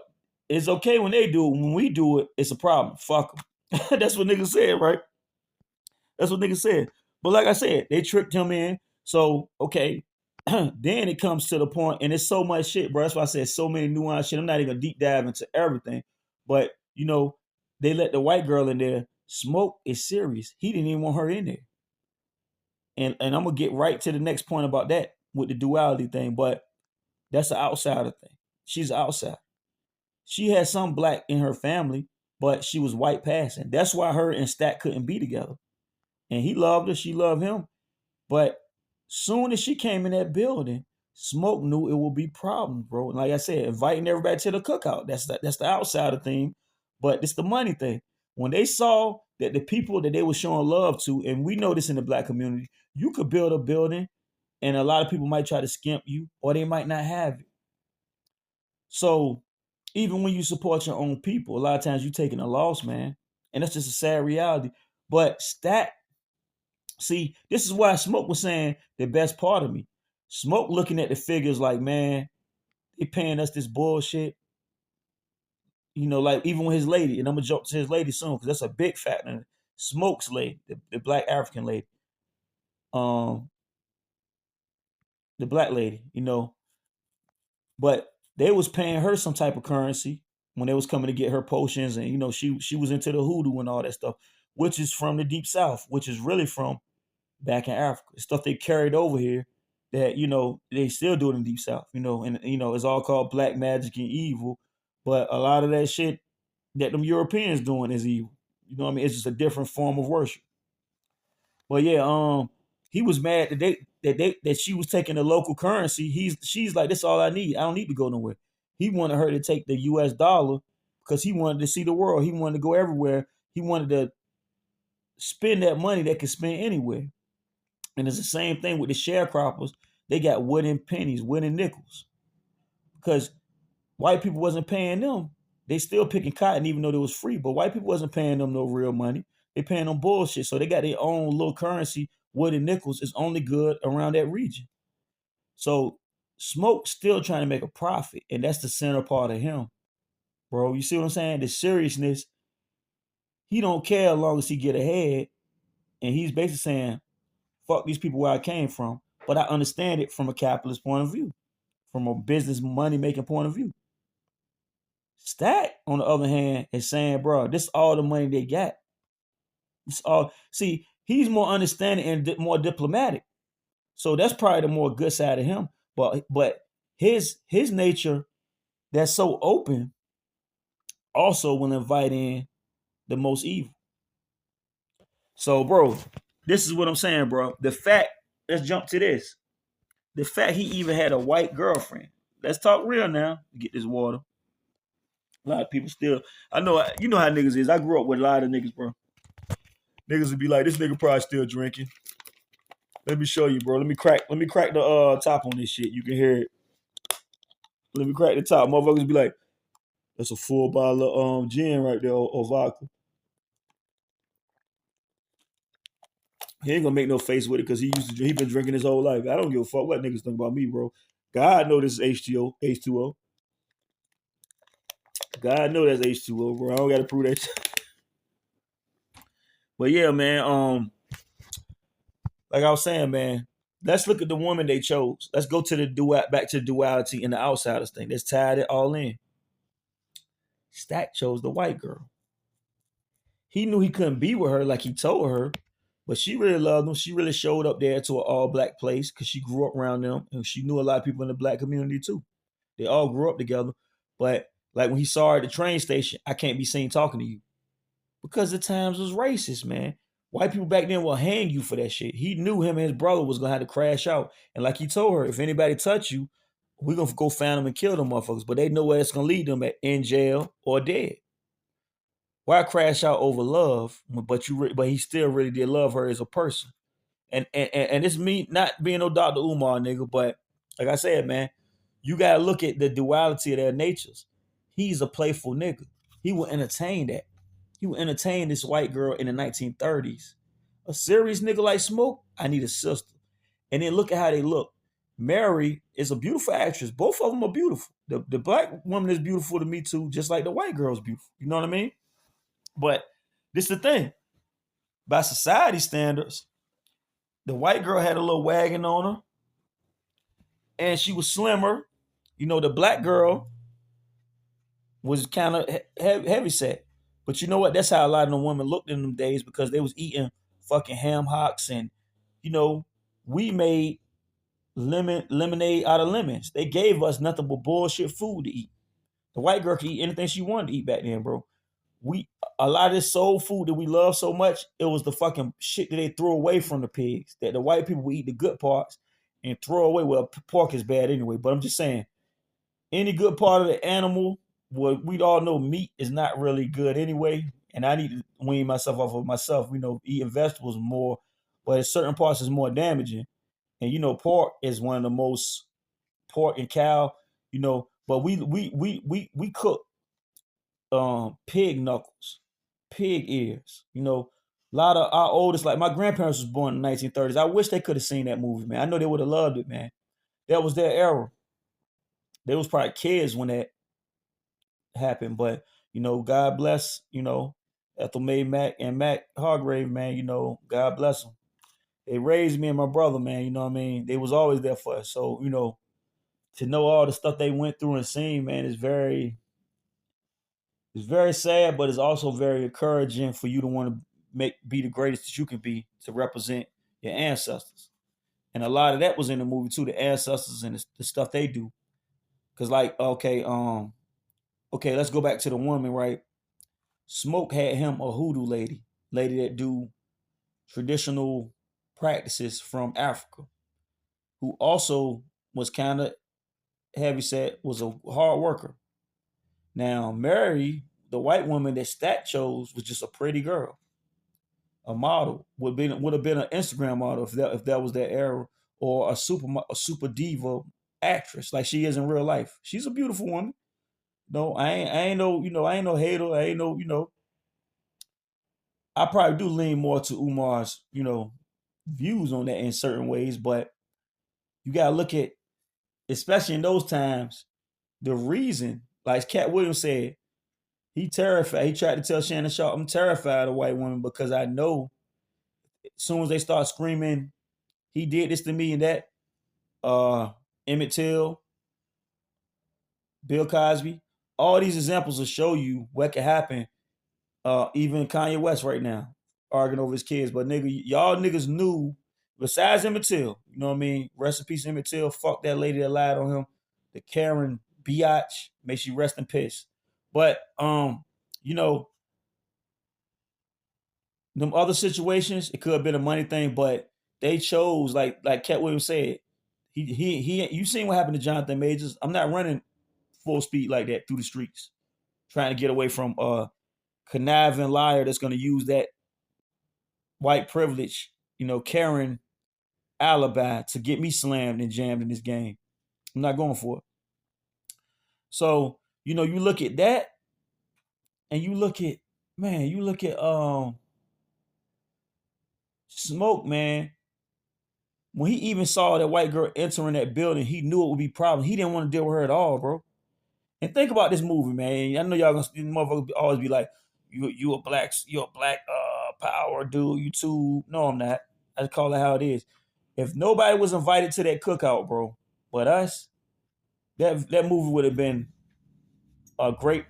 it's okay when they do it. When we do it, it's a problem. Fuck them. That's what niggas said, right? That's what niggas said. But like I said, they tricked him in. So, okay. Then it comes to the point, and it's so much shit, bro. That's why I said so many nuanced shit. I'm not even gonna deep dive into everything. But, they let the white girl in there. Smoke is serious. He didn't even want her in there. And I'm gonna get right to the next point about that with the duality thing, but that's an outsider thing. She's an outsider. She had some black in her family, but she was white passing. That's why her and Stat couldn't be together. And he loved her, she loved him. But soon as she came in that building, Smoke knew it would be problems, bro. And like I said, inviting everybody to the cookout. That's the outsider thing. But it's the money thing. When they saw that the people that they were showing love to, and we know this in the black community, you could build a building and a lot of people might try to skimp you, or they might not have it. So even when you support your own people, a lot of times you're taking a loss, man. And that's just a sad reality. But Stat, see, this is why Smoke was saying the best part of me. Smoke looking at the figures like, man, they paying us this bullshit. Like even with his lady, and I'm gonna jump to his lady soon because that's a big factor. Smoke's lady, the black African lady, um, the black lady, but they was paying her some type of currency when they was coming to get her potions, and she was into the hoodoo and all that stuff, which is from the deep south, which is really from back in Africa. It's stuff they carried over here that they still do it in deep south, and it's all called black magic and evil, but a lot of that shit that them Europeans doing is evil. You know what I mean? It's just a different form of worship. But yeah, he was mad that she was taking the local currency. She's like, this is all I need. I don't need to go nowhere. He wanted her to take the US dollar because he wanted to see the world. He wanted to go everywhere. He wanted to spend that money that could spend anywhere. And it's the same thing with the sharecroppers. They got wooden pennies, wooden nickels. Because white people wasn't paying them. They still picking cotton even though it was free. But white people wasn't paying them no real money. They paying them bullshit. So they got their own little currency. Wooden nickels is only good around that region. So Smoke still trying to make a profit. And that's the center part of him. Bro, you see what I'm saying? The seriousness, he don't care as long as he get ahead. And he's basically saying, fuck these people where I came from. But I understand it from a capitalist point of view, from a business money making point of view. Stat, on the other hand, is saying, bro, this is all the money they got. It's all, see, he's more understanding and more diplomatic. So that's probably the more good side of him. But his nature that's so open also will invite in the most evil. So, bro, this is what I'm saying, bro. The fact, let's jump to this. The fact he even had a white girlfriend. Let's talk real now. Get this water. A lot of people still, I know, you know how niggas is. I grew up with a lot of niggas, bro. Niggas would be like, this nigga probably still drinking. Let me show you, bro. Let me crack the top on this shit. You can hear it. Let me crack the top. Motherfuckers be like, that's a full bottle of gin right there, or vodka. He ain't gonna make no face with it because he been drinking his whole life. I don't give a fuck what niggas think about me, bro. God know this is H2O. God know that's H2O, bro. I don't gotta prove that. But yeah, man. Like I was saying, man. Let's look at the woman they chose. Let's go to back to the duality and the outsiders thing. Let's tie it all in. Stack chose the white girl. He knew he couldn't be with her like he told her, but she really loved him. She really showed up there to an all black place because she grew up around them and she knew a lot of people in the black community too. They all grew up together. But like when he saw her at the train station, I can't be seen talking to you. Because the times was racist, man. White people back then will hang you for that shit. He knew him and his brother was gonna have to crash out. And like he told her, if anybody touch you, we're gonna go find them and kill them motherfuckers. But they know where it's gonna lead them at in jail or dead. Why crash out over love? But he still really did love her as a person. And it's me not being no Dr. Umar nigga, but like I said, man, you gotta look at the duality of their natures. He's a playful nigga. He will entertain that. He will entertain this white girl in the 1930s. A serious nigga like Smoke, I need a sister. And then look at how they look. Mary is a beautiful actress. Both of them are beautiful. The black woman is beautiful to me too, just like the white girl is beautiful. You know what I mean? But this is the thing. By society standards, the white girl had a little wagon on her, and she was slimmer. You know, the black girl was kind of heavy set. But you know what? That's how a lot of the women looked in them days because they was eating fucking ham hocks and, you know, we made lemonade out of lemons. They gave us nothing but bullshit food to eat. The white girl could eat anything she wanted to eat back then, bro. We A lot of this soul food that we love so much, it was the fucking shit that they threw away from the pigs. That the white people would eat the good parts and throw away. Well, pork is bad anyway, but I'm just saying, any good part of the animal, well, we all know meat is not really good anyway. And I need to wean myself off of myself. You know, eating vegetables more, but certain parts is more damaging. And you know, pork is one of the most pork and cow. You know, but we cook pig knuckles, pig ears. You know, a lot of our oldest, like my grandparents was born in the 1930s. I wish they could have seen that movie, man. I know they would have loved it, man. That was their era. They was probably kids when that happened, but you know, God bless, you know, Ethel May Mack and Mac Hargrave, man. You know, God bless them. They raised me and my brother, man. You know what I mean? They was always there for us. So you know, to know all the stuff they went through and seen, man, is it's very sad, but it's also very encouraging for you to want to be the greatest that you can be to represent your ancestors. And a lot of that was in the movie too, the ancestors and the stuff they do. Cause like, okay, let's go back to the woman, right? Smoke had him a hoodoo lady that do traditional practices from Africa, who also was kind of heavy set, was a hard worker. Now, Mary, the white woman that Stat chose, was just a pretty girl, a model. Would have been an Instagram model if that was their era, or a super diva actress like she is in real life. She's a beautiful woman. No, I ain't no, you know, I ain't no hater. I ain't no, you know, I probably do lean more to Umar's, you know, views on that in certain ways, but you gotta look at, especially in those times, the reason, like Cat Williams said, he terrified. He tried to tell Shannon Sharp, "I'm terrified of white women because I know as soon as they start screaming, he did this to me and that." Emmett Till, Bill Cosby, all these examples will show you what can happen. Even Kanye West right now arguing over his kids, but nigga, y'all niggas knew. Besides Emmett Till, you know what I mean? Rest in peace, Emmett Till. Fuck that lady that lied on him, the Karen Biatch. May she rest in peace. But you know, them other situations, it could have been a money thing, but they chose like Cat Williams said. He. You seen what happened to Jonathan Majors? I'm not running full speed like that through the streets, trying to get away from a conniving liar that's going to use that white privilege, you know, Karen alibi to get me slammed and jammed in this game. I'm not going for it. So you know, you look at that, and you look at Smoke, man. When he even saw that white girl entering that building, he knew it would be a problem. He didn't want to deal with her at all, bro. And think about this movie, man. I know y'all gonna motherfuckers always be like, you're a black power dude. You too. No, I'm not. I just call it how it is. If nobody was invited to that cookout, bro, but us, that movie would have been a great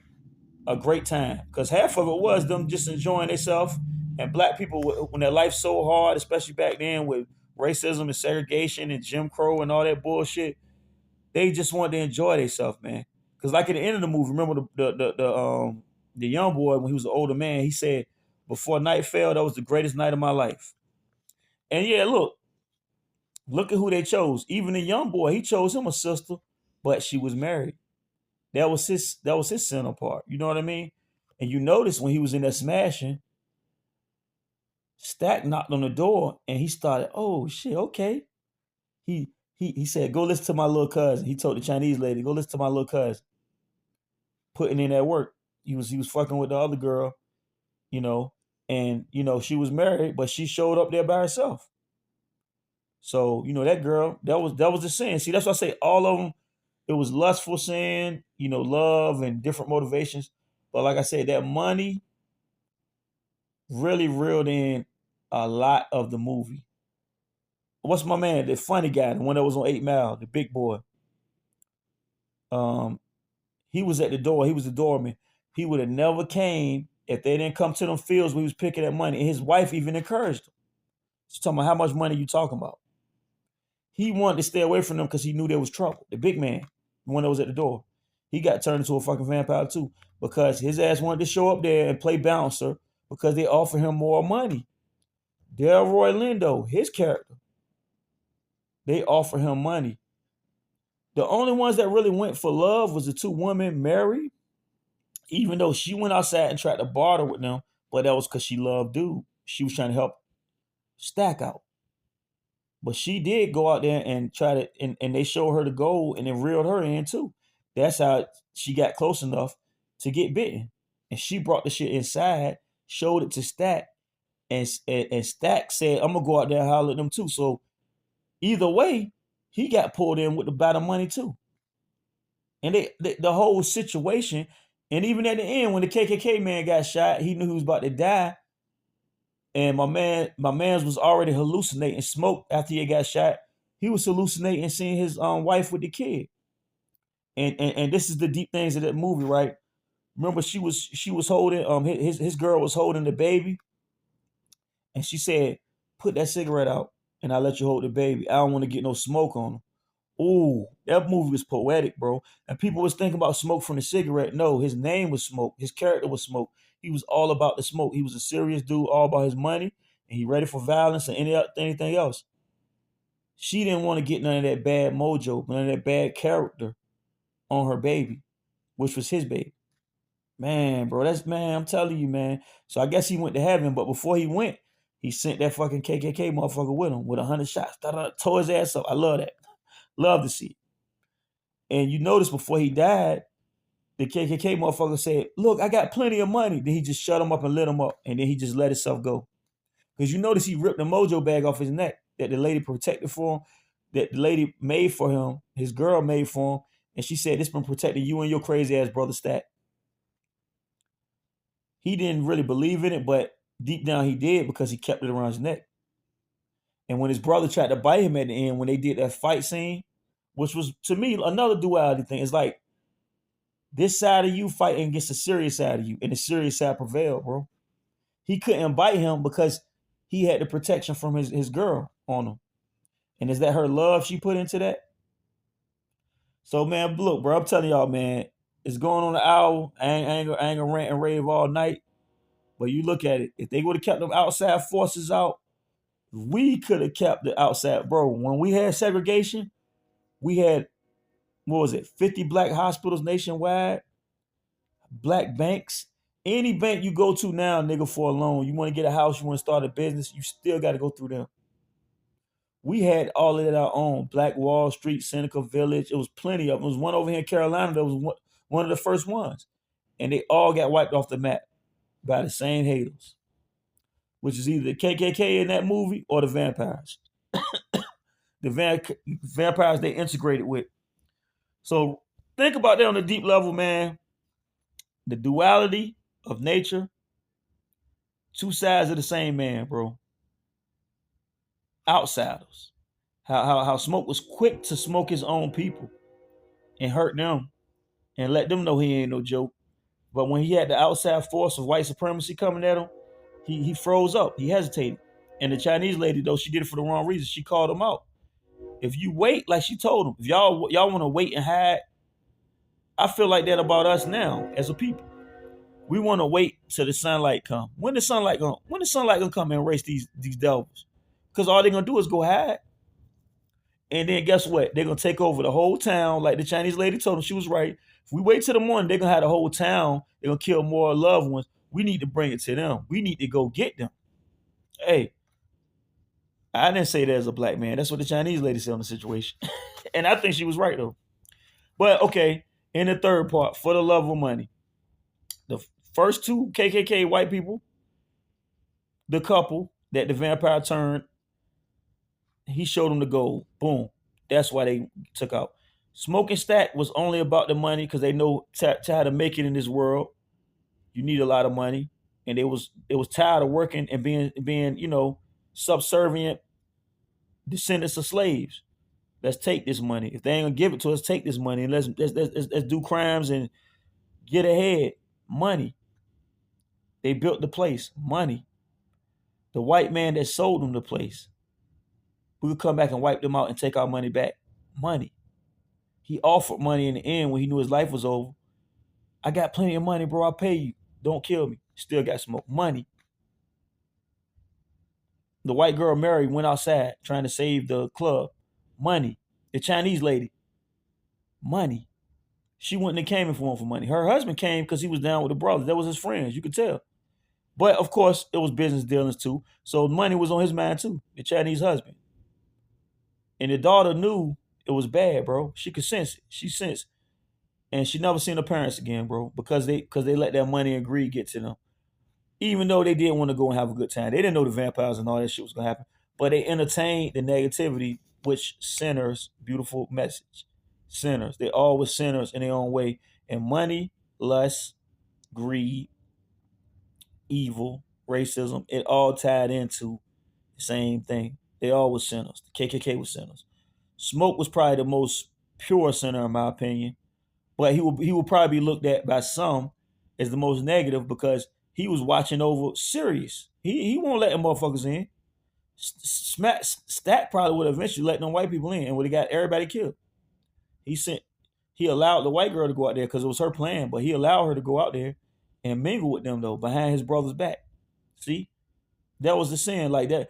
time. Because half of it was them just enjoying themselves, and black people when their life's so hard, especially back then with racism and segregation and Jim Crow and all that bullshit, they just wanted to enjoy themselves, man. Because like at the end of the movie, remember the young boy when he was an older man, he said, "Before night fell, that was the greatest night of my life." And yeah, look at who they chose. Even the young boy, he chose him a sister but she was married. That was his center part. You know what I mean? And you notice when he was in there smashing, Stack knocked on the door and he started, oh shit, okay. He said, go listen to my little cousin. He told the Chinese lady, go listen to my little cousin, putting in that work. He was fucking with the other girl, you know, and she was married, but she showed up there by herself. So, that girl, that was the sin. See, that's why I say all of them, it was lustful sin, love and different motivations. But like I said, that money really reeled in a lot of the movie. What's my man, the funny guy, the one that was on 8 Mile, the big boy? Um, he was at the door. He was the doorman. He would have never came if they didn't come to them fields where he was picking that money. And his wife even encouraged him. She's talking about how much money you talking about. He wanted to stay away from them because he knew there was trouble. The big man, the one that was at the door, he got turned into a fucking vampire too because his ass wanted to show up there and play bouncer because they offered him more money. Delroy Lindo, his character, they offered him money. The only ones that really went for love was the two women, Mary, even though she went outside and tried to barter with them, but that was because she loved dude. She was trying to help Stack out. But she did go out there and try to, and they showed her the gold and it reeled her in too. That's how she got close enough to get bitten. And she brought the shit inside, showed it to Stack, and Stack said, I'm gonna go out there and holler at them too. So either way, he got pulled in with the bottom money too. And the whole situation, and even at the end, when the KKK man got shot, he knew he was about to die. And my man's was already hallucinating smoke after he got shot. He was hallucinating seeing his wife with the kid. And this is the deep things of that movie, right? Remember, she was holding his girl was holding the baby, and she said, "Put that cigarette out, and I'll let you hold the baby. I don't want to get no smoke on him." Ooh, that movie was poetic, bro. And people was thinking about smoke from the cigarette. No, his name was Smoke. His character was Smoke. He was all about the smoke. He was a serious dude, all about his money, and he ready for violence and anything else. She didn't want to get none of that bad mojo, none of that bad character on her baby, which was his baby. Man, bro, I'm telling you, man. So I guess he went to heaven, but before he went, he sent that fucking KKK motherfucker with him with 100 shots. Tore his ass up. I love that. Love to see it. And you notice before he died, the KKK motherfucker said, look, I got plenty of money. Then he just shut him up and lit him up. And then he just let himself go. Because you notice he ripped the mojo bag off his neck that the lady protected for him, that the lady made for him, his girl made for him. And she said, this been protecting you and your crazy ass brother Stack. He didn't really believe in it, but deep down he did because he kept it around his neck. And when his brother tried to bite him at the end, when they did that fight scene, which was, to me, another duality thing. It's like, this side of you fighting against the serious side of you, and the serious side prevailed, bro. He couldn't bite him because he had the protection from his girl on him. And is that her love she put into that? So, man, look, bro, I'm telling y'all, man, it's going on an hour. I ain't gonna rant and rave all night. But you look at it, if they would have kept them outside forces out, we could have kept the outside, bro. When we had segregation, we had, what was it, 50 black hospitals nationwide, black banks. Any bank you go to now, nigga, for a loan, you want to get a house, you want to start a business, you still got to go through them. We had all of it our own. Black Wall Street, Seneca Village. It was plenty of them. There was one over here in Carolina that was one of the first ones. And they all got wiped off the map by the same haters, which is either the KKK in that movie or the vampires. The vampires they integrated with. So think about that on a deep level, man. The duality of nature, two sides of the same man, bro. Outsiders. How Smoke was quick to smoke his own people and hurt them and let them know he ain't no joke. But when he had the outside force of white supremacy coming at him, he froze up. He hesitated. And the Chinese lady, though, she did it for the wrong reason. She called him out. If you wait, like she told him, if y'all want to wait and hide, I feel like that about us now as a people. We want to wait till the sunlight come. When the sunlight gonna come and erase these devils? Because all they're gonna do is go hide. And then guess what? They're gonna take over the whole town, like the Chinese lady told them she was right. If we wait till the morning, they're gonna have the whole town. They're gonna kill more loved ones. We need to bring it to them. We need to go get them. Hey, I didn't say that as a black man. That's what the Chinese lady said on the situation. And I think she was right though. But okay, in the third part, for the love of money, the first two KKK white people, the couple that the vampire turned, he showed them the gold. Boom. That's why they took out. Smoking Stack was only about the money because they know how to make it in this world. You need a lot of money, and it was tired of working and being subservient descendants of slaves. Let's take this money. If they ain't gonna give it to us, take this money and let's do crimes and get ahead. Money. They built the place. Money. The white man that sold them the place, we could come back and wipe them out and take our money back. Money. He offered money in the end when he knew his life was over. I got plenty of money, bro. I'll pay you. Don't kill me. Still got smoke. Money. The white girl Mary went outside trying to save the club. Money. The Chinese lady. Money. She wouldn't have came for him for money. Her husband came because he was down with the brothers. That was his friends. You could tell. But of course, it was business dealings too. So money was on his mind too. The Chinese husband. And the daughter knew it was bad, bro. She could sense it. She sensed. And she never seen her parents again, bro, because they let that money and greed get to them. Even though they didn't want to go and have a good time. They didn't know the vampires and all that shit was gonna happen. But they entertained the negativity, which sinners, beautiful message. Sinners. They all were sinners in their own way. And money, lust, greed, evil, racism, it all tied into the same thing. They all were sinners. The KKK was sinners. Smoke was probably the most pure sinner, in my opinion, but he will probably be looked at by some as the most negative because he was watching over Sirius. He won't let them motherfuckers in. Stat probably would have eventually let them white people in and would have got everybody killed. He sent he allowed the white girl to go out there because it was her plan, but he allowed her to go out there and mingle with them though behind his brother's back. See, that was the sin, like that.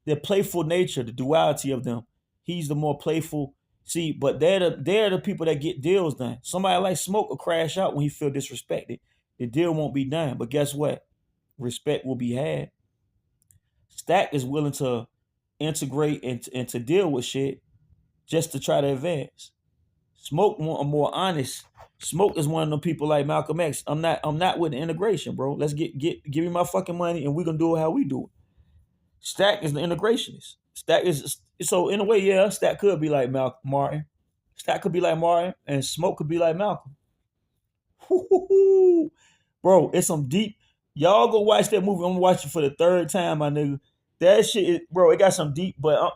Their playful nature, the duality of them. He's the more playful. See, but they're the people that get deals done. Somebody like Smoke will crash out when he feel disrespected. The deal won't be done. But guess what? Respect will be had. Stack is willing to integrate and to deal with shit just to try to advance. Smoke want a more honest. Smoke is one of them people like Malcolm X. I'm not with the integration, bro. Let's give me my fucking money and we're gonna do it how we do it. Stack is the integrationist. Stack is so in a way, yeah. Stack could be like Martin. Stack could be like Martin, and Smoke could be like Malcolm. Woo-hoo-hoo. Bro, it's some deep. Y'all go watch that movie. I'm watching for the third time, my nigga. That shit, bro. It got some deep. But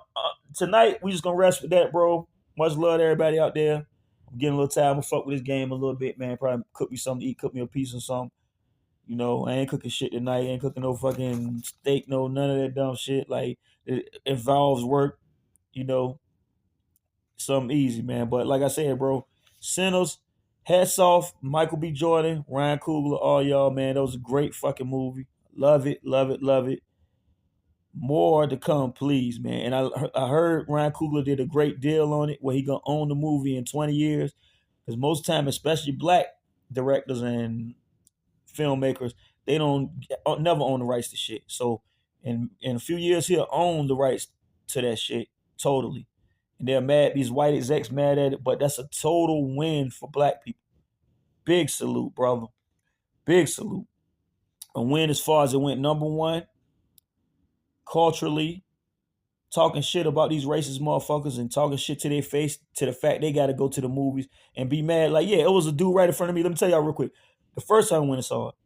tonight we just gonna rest with that, bro. Much love to everybody out there. I'm getting a little tired. I'm gonna fuck with this game a little bit, man. Probably cook me something to eat. Cook me a piece or something. I ain't cooking shit tonight. I ain't cooking no fucking steak, no none of that dumb shit. Like it involves work, you know, something easy, man. But like I said, bro, Sinners, hats off, Michael B. Jordan, Ryan Coogler, all y'all, man. That was a great fucking movie. Love it, love it, love it. More to come, please, man. And I heard Ryan Coogler did a great deal on it where he gonna own the movie in 20 years. Because most time, especially black directors and filmmakers, they don't never own the rights to shit. So in a few years he'll own the rights to that shit totally. And they're mad, these white execs mad at it, but that's a total win for black people. Big salute, brother. Big salute. A win as far as it went number one, culturally, talking shit about these racist motherfuckers and talking shit to their face, to the fact they gotta go to the movies and be mad. Like, yeah, it was a dude right in front of me. Let me tell y'all real quick. The first time I went and saw it,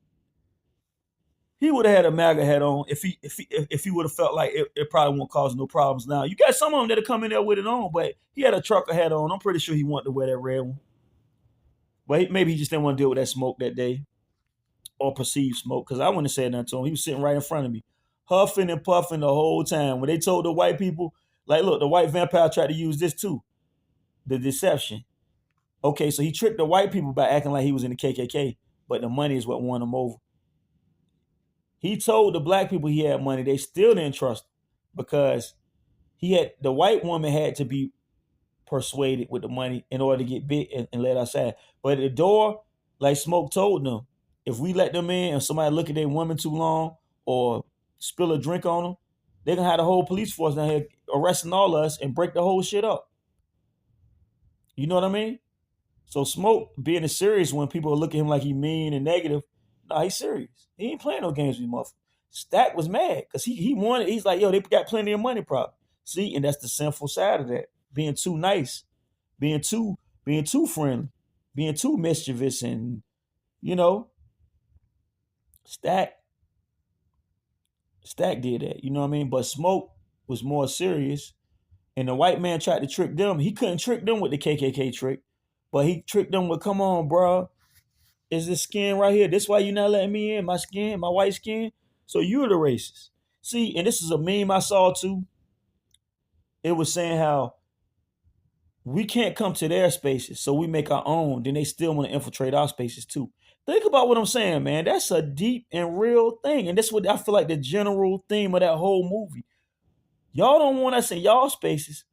he would have had a MAGA hat on if he would have felt like it probably won't cause no problems. Now you got some of them that'll come in there with it on, but he had a trucker hat on. I'm pretty sure he wanted to wear that red one, but maybe he just didn't want to deal with that smoke that day or perceived smoke. Because I wouldn't have said nothing to him. He was sitting right in front of me, huffing and puffing the whole time. When they told the white people, like, look, the white vampire tried to use this too, the deception. Okay, so he tricked the white people by acting like he was in the KKK, but the money is what won him over. He told the black people he had money. They still didn't trust him because the white woman had to be persuaded with the money in order to get bit and let outside. But at the door, like Smoke told them, if we let them in and somebody look at their woman too long or spill a drink on them, they're gonna have the whole police force down here arresting all of us and break the whole shit up. You know what I mean? So Smoke being a serious when people look at him like he mean and negative, nah, he's serious. He ain't playing no games with you, motherfucker. Stack was mad because he wanted. He's like, yo, they got plenty of money, probably. See, and that's the sinful side of that. Being too nice, being too friendly, being too mischievous, and you know, Stack Stack did that. You know what I mean? But Smoke was more serious, and the white man tried to trick them. He couldn't trick them with the KKK trick, but he tricked them with, "Come on, bro, is this skin right here? This why you not letting me in? My skin, my white skin. So you're the racist." See, and this is a meme I saw too. It was saying how we can't come to their spaces, so we make our own. Then they still want to infiltrate our spaces too. Think about what I'm saying, man. That's a deep and real thing, and that's what I feel like the general theme of that whole movie. Y'all don't want us in y'all spaces.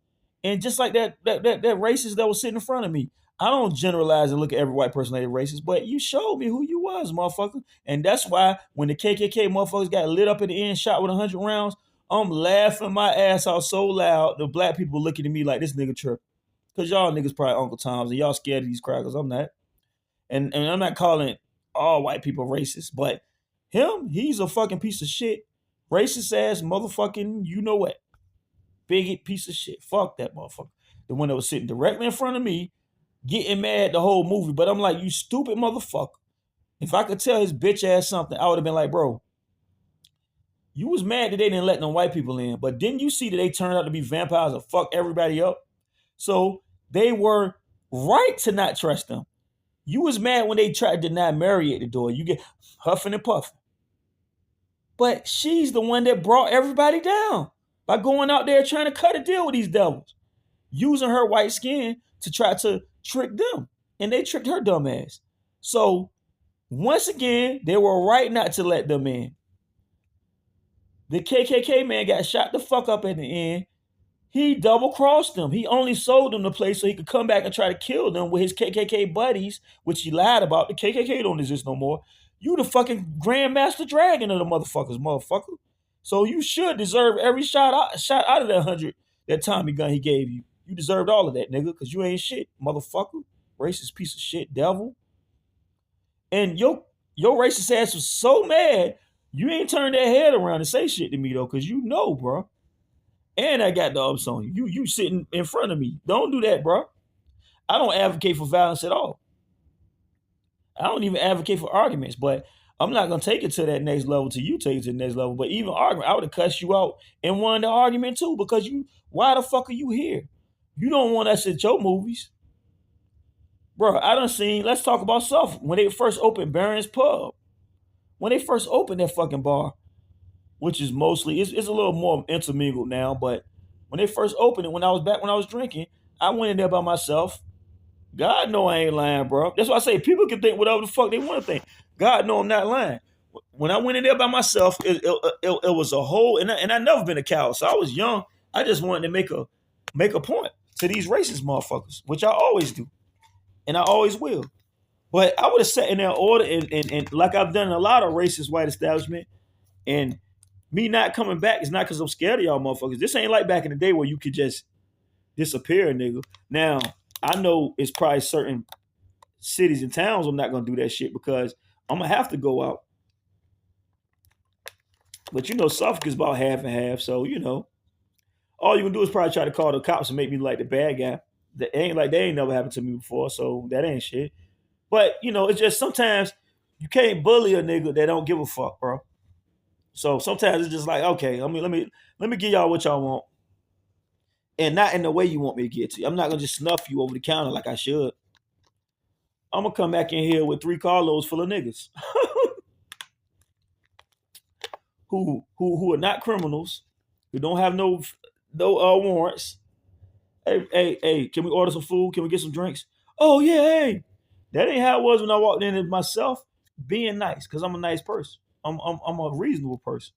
And just like that racist that was sitting in front of me, I don't generalize and look at every white person like a racist, but you showed me who you was, motherfucker. And that's why when the KKK motherfuckers got lit up at the end, shot with 100 rounds, I'm laughing my ass out so loud. The black people looking at me like this nigga tripping. Because y'all niggas probably Uncle Toms and y'all scared of these crackers. I'm not. And I'm not calling all white people racist, but him, he's a fucking piece of shit. Racist ass motherfucking you know what. Bigot piece of shit. Fuck that motherfucker. The one that was sitting directly in front of me, getting mad the whole movie. But I'm like, you stupid motherfucker. If I could tell his bitch ass something, I would have been like, bro, you was mad that they didn't let no white people in. But didn't you see that they turned out to be vampires and fuck everybody up? So they were right to not trust them. You was mad when they tried to deny Mary at the door. You get huffing and puffing. But she's the one that brought everybody down by going out there trying to cut a deal with these devils, using her white skin to try to trick them. And they tricked her dumb ass. So once again, they were right not to let them in. The KKK man got shot the fuck up at the end. He double crossed them. He only sold them the place so he could come back and try to kill them with his KKK buddies, which he lied about. The KKK don't exist no more. You the fucking Grandmaster Dragon of the motherfuckers, motherfucker. So you should deserve every shot out of that 100 that Tommy gun he gave you. You deserved all of that, nigga, because you ain't shit, motherfucker. Racist piece of shit, devil. And your racist ass was so mad, you ain't turned that head around and say shit to me, though, because you know, bro. And I got the ups on you. You sitting in front of me. Don't do that, bro. I don't advocate for violence at all. I don't even advocate for arguments, but I'm not gonna take it to that next level till you take it to the next level. But even argument, I would have cussed you out and won the argument too, because why the fuck are you here? You don't want us at your movies. Bro, I done seen, let's talk about Suffolk. When they first opened Barron's Pub, when they first opened that fucking bar, which is mostly, it's a little more intermingled now, but when they first opened it, when I was drinking, I went in there by myself. God know I ain't lying, bro. That's why I say people can think whatever the fuck they want to think. God know I'm not lying. When I went in there by myself, it was a whole, and I never been a coward, so I was young. I just wanted to make a point to these racist motherfuckers, which I always do, and I always will. But I would have sat in their order and like I've done in a lot of racist white establishment, and me not coming back is not because I'm scared of y'all motherfuckers. This ain't like back in the day where you could just disappear, nigga. Now, I know it's probably certain cities and towns I'm not gonna do that shit because I'm gonna have to go out. But you know, Suffolk is about half and half, so you know, all you can do is probably try to call the cops and make me like the bad guy. That ain't never happened to me before, so that ain't shit. But you know, it's just sometimes you can't bully a nigga that don't give a fuck, bro. So sometimes it's just like, okay, I mean, let me give y'all what y'all want, and not in the way you want me to get to you. I'm not gonna just snuff you over the counter like I should. I'm gonna come back in here with 3 carloads full of niggas who are not criminals, who don't have no warrants. Hey, can we order some food? Can we get some drinks? Oh yeah, hey. That ain't how it was when I walked in as myself, being nice, because I'm a nice person. I'm a reasonable person.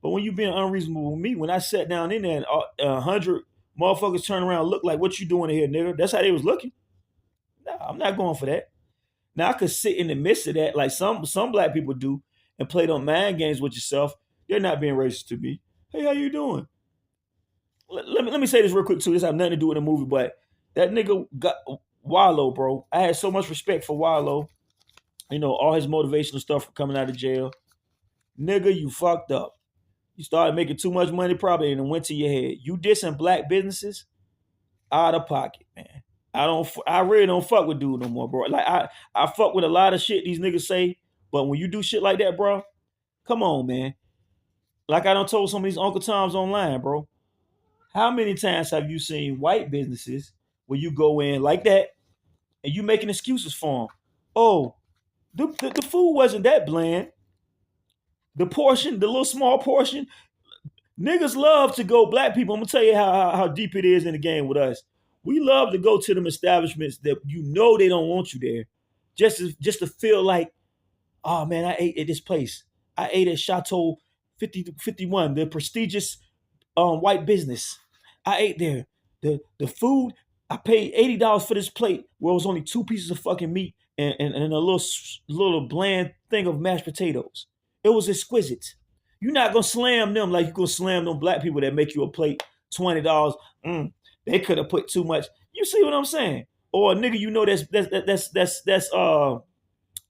But when you being unreasonable with me, when I sat down in there and 100 Motherfuckers turn around and look like, what you doing here, nigga? That's how they was looking. Nah, I'm not going for that. Now I could sit in the midst of that, like some black people do, and play them mind games with yourself. They're not being racist to me. Hey, how you doing? Let me say this real quick too. This has nothing to do with the movie, but that nigga got Wallow, bro. I had so much respect for Wallow. You know, all his motivational stuff for coming out of jail. Nigga, you fucked up. You started making too much money probably and it went to your head. You dissing black businesses out of pocket, man. I really don't fuck with dude no more, bro. Like I fuck with a lot of shit these niggas say, but when you do shit like that, bro, come on, man. Like I done told some of these Uncle Toms online, bro. How many times have you seen white businesses where you go in like that and you making excuses for them? Oh, the food wasn't that bland. The portion, the little small portion, niggas love to go. Black people, I'm gonna tell you how deep it is in the game with us. We love to go to them establishments that you know they don't want you there, just to feel like, oh man, I ate at this place. I ate at Chateau 5051, the prestigious white business. I ate there. The food, I paid $80 for this plate where it was only two pieces of fucking meat and a little bland thing of mashed potatoes. It was exquisite. You're not gonna slam them like you're gonna slam them black people that make you a plate $20. They could have put too much. You see what I'm saying? Or a nigga, you know that's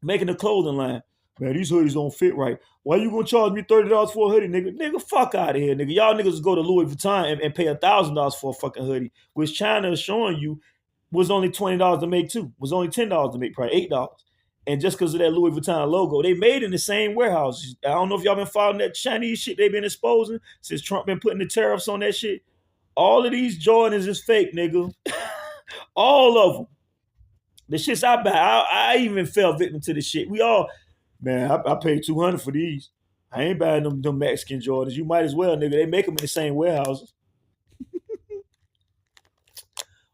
making a clothing line. Man, these hoodies don't fit right. Why you gonna charge me $30 for a hoodie, nigga? Nigga, fuck out of here, nigga. Y'all niggas go to Louis Vuitton and pay $1,000 for a fucking hoodie, which China is showing you was only $20 to make too. Was only $10 to make, probably $8. And just because of that Louis Vuitton logo, they made in the same warehouse. I don't know if y'all been following that Chinese shit they've been exposing since Trump been putting the tariffs on that shit. All of these Jordans is fake, nigga. All of them. The shits I buy, I even fell victim to this shit. We all, man, I paid $200 for these. I ain't buying them Mexican Jordans. You might as well, nigga. They make them in the same warehouses.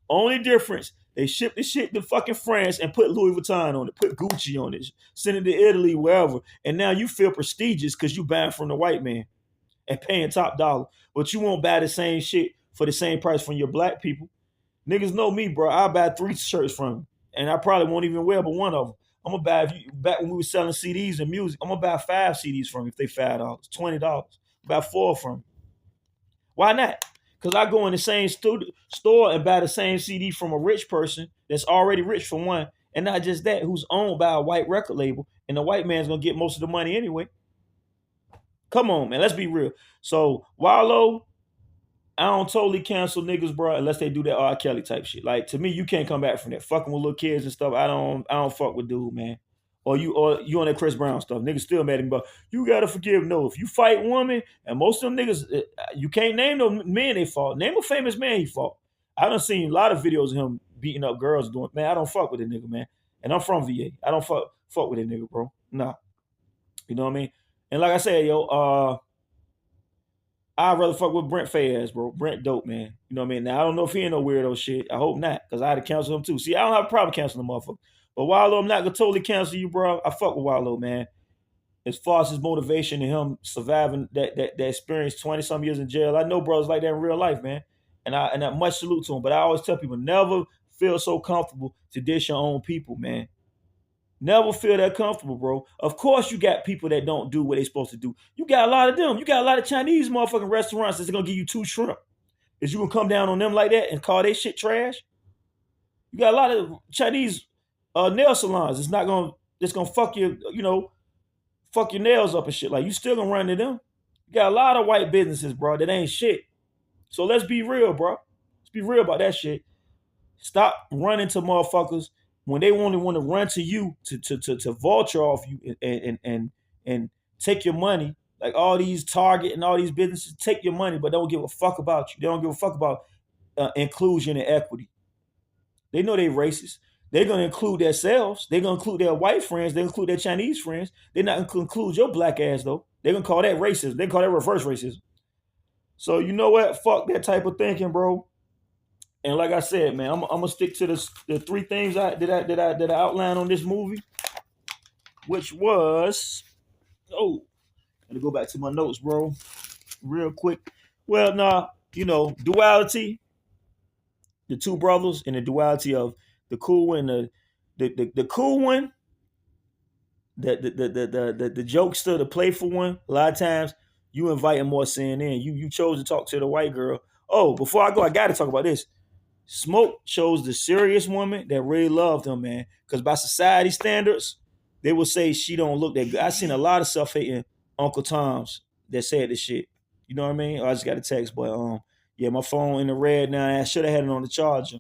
Only difference, they ship the shit to fucking France and put Louis Vuitton on it, put Gucci on it, send it to Italy, wherever. And now you feel prestigious because you buying from the white man and paying top dollar. But you won't buy the same shit for the same price from your black people. Niggas know me, bro. I'll buy 3 shirts from you. And I probably won't even wear but one of them. I'm gonna buy, back when we were selling CDs and music, I'm gonna buy 5 CDs from you if they $5, $20. Buy 4 from you. Why not? Because I go in the same store and buy the same CD from a rich person that's already rich for one, and not just that, who's owned by a white record label, and the white man's gonna get most of the money anyway. Come on, man. Let's be real. So Wallow, I don't totally cancel niggas, bro, unless they do that R. Kelly type shit. Like to me, you can't come back from that. Fucking with little kids and stuff. I don't fuck with dude, man. Or you on that Chris Brown stuff. Niggas still mad at him, but you gotta forgive. No, if you fight women, and most of them niggas, you can't name no men they fought. Name a famous man he fought. I done seen a lot of videos of him beating up girls doing. Man, I don't fuck with a nigga, man. And I'm from VA. I don't fuck with a nigga, bro. Nah. You know what I mean? And like I said, yo, I'd rather fuck with Brent Fayez, bro. Brent dope, man. You know what I mean? Now, I don't know if he ain't no weirdo shit. I hope not, because I had to cancel him too. See, I don't have a problem canceling the motherfucker. But Wallow, I'm not going to totally cancel you, bro. I fuck with Wallow, man. As far as his motivation and him surviving that experience, 20-some years in jail, I know brothers like that in real life, man. And I much salute to him. But I always tell people, never feel so comfortable to dish your own people, man. Never feel that comfortable, bro. Of course, you got people that don't do what they supposed to do. You got a lot of them. You got a lot of Chinese motherfucking restaurants that's gonna give you 2 shrimp. Is you gonna come down on them like that and call they shit trash? You got a lot of Chinese nail salons. It's gonna fuck your, fuck your nails up and shit. Like you still gonna run to them. You got a lot of white businesses, bro, that ain't shit. So let's be real, bro. Let's be real about that shit. Stop running to motherfuckers when they only want to run to you to vulture off you and take your money. Like all these Target and all these businesses take your money, but don't give a fuck about you. They don't give a fuck about inclusion and equity. They know they racist. They're gonna include themselves. They're gonna include their white friends. They include their Chinese friends. They're not gonna include your black ass though. They're gonna call that racism. They call that reverse racism. So you know what? Fuck that type of thinking, bro. And like I said, man, I'm gonna stick to the 3 things that I outlined on this movie, which was let me go back to my notes, bro, real quick. Well, duality. the two brothers and the duality of the cool one, the cool one, the jokester, the playful one. A lot of times you inviting more sin in. You chose to talk to the white girl. Oh, before I go, I got to talk about this. Smoke chose the serious woman that really loved him, man. Because by society standards, they will say she don't look that good. I seen a lot of self-hating Uncle Toms that said this shit. You know what I mean? I just got a text, but yeah, my phone in the red now. I should have had it on the charger,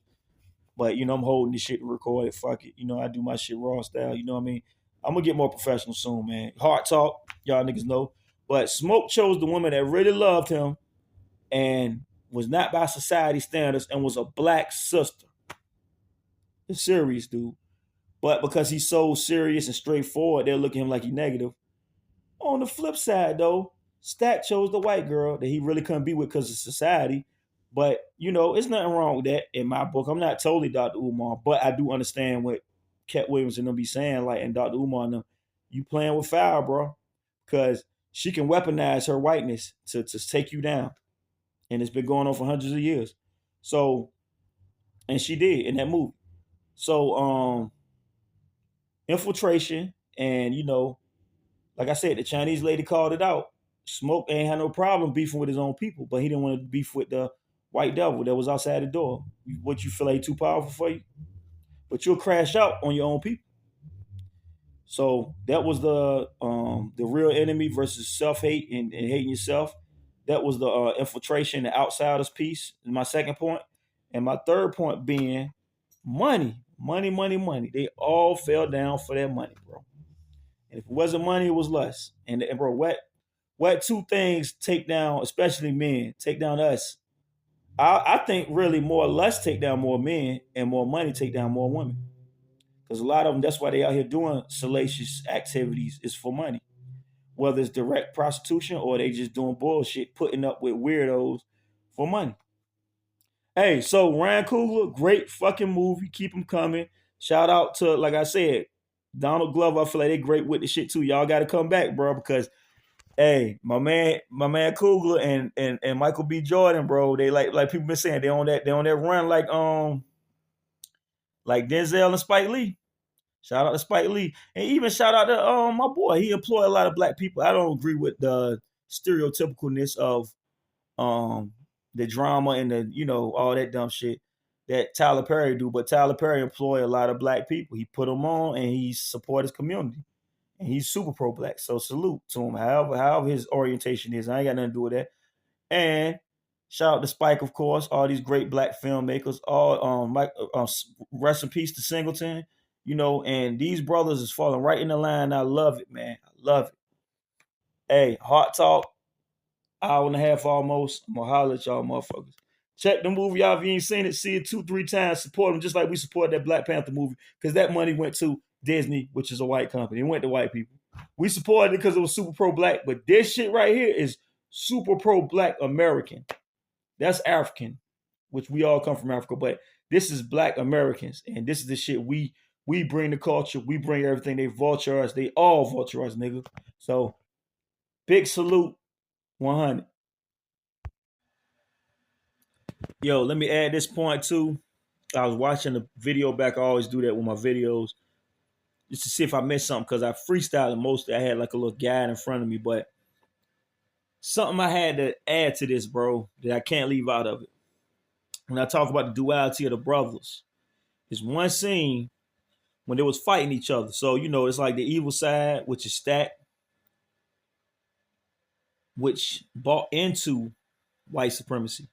but I'm holding this shit to record it. Fuck it. I do my shit raw style. You know what I mean? I'm gonna get more professional soon, man. Heart talk, y'all niggas know. But Smoke chose the woman that really loved him and was not by society standards and was a black sister. It's serious, dude. But because he's so serious and straightforward, they'll look at him like he's negative. On the flip side, though, Stack chose the white girl that he really couldn't be with because of society. But, it's nothing wrong with that in my book. I'm not totally Dr. Umar, but I do understand what Cat Williams and them be saying, like, and Dr. Umar and them. You playing with fire, bro. Because she can weaponize her whiteness to take you down. And it's been going on for hundreds of years. So, and she did in that movie. So, infiltration and, like I said, the Chinese lady called it out. Smoke ain't had no problem beefing with his own people, but he didn't want to beef with the white devil that was outside the door. What, you feel like too powerful for you? But you'll crash out on your own people. So that was the real enemy versus self-hate and hating yourself. That was the infiltration, the outsiders piece, is my second point. And my third point being money. Money, money, money. They all fell down for that money, bro. And if it wasn't money, it was lust. And bro, what two things take down, especially men, take down us? I think really more lust take down more men and more money take down more women. Because a lot of them, that's why they out here doing salacious activities, is for money. Whether it's direct prostitution or they just doing bullshit, putting up with weirdos for money. Hey, so Ryan Coogler, great fucking movie. Keep them coming. Shout out to, like I said, Donald Glover. I feel like they great with the shit too. Y'all got to come back, bro, because hey, my man Coogler and Michael B. Jordan, bro. They like people been saying they on that run like Denzel and Spike Lee. Shout out to Spike Lee, and even shout out to my boy. He employed a lot of black people. I don't agree with the stereotypicalness of the drama and the all that dumb shit that Tyler Perry do, but Tyler Perry employed a lot of black people. He put them on and he support his community. And he's super pro black. So salute to him. However his orientation is. I ain't got nothing to do with that. And shout out to Spike, of course, all these great black filmmakers. All rest in peace to Singleton. And these brothers is falling right in the line. I love it, man. I love it. Hey, Heart Talk, hour and a half almost. I'm gonna holler at y'all motherfuckers. Check the movie out if you ain't seen it. See it 2-3 times. Support them just like we support that Black Panther movie. Because that money went to Disney, which is a white company. It went to white people. We supported it because it was super pro-black. But this shit right here is super pro-black American. That's African, which we all come from Africa. But this is black Americans. And this is the shit we bring the culture. We bring everything. They vulture us. They all vulture us, nigga. So, big salute. 100. Yo, let me add this point too. I was watching the video back. I always do that with my videos just to see if I missed something because I freestyled mostly. I had like a little guide in front of me, but something I had to add to this, bro, that I can't leave out of it. When I talk about the duality of the brothers, is one scene when they was fighting each other. So, it's like the evil side, which is Stack, which bought into white supremacy,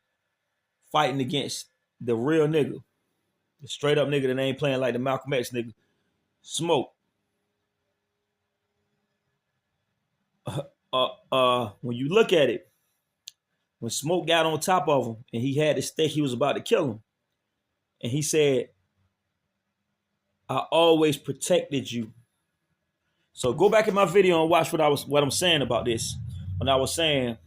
fighting against the real nigga, the straight up nigga that ain't playing like the Malcolm X nigga, Smoke. When you look at it, when Smoke got on top of him and he had the stake, he was about to kill him. And he said, I always protected you. So go back in my video and watch what I'm saying about this. When I was saying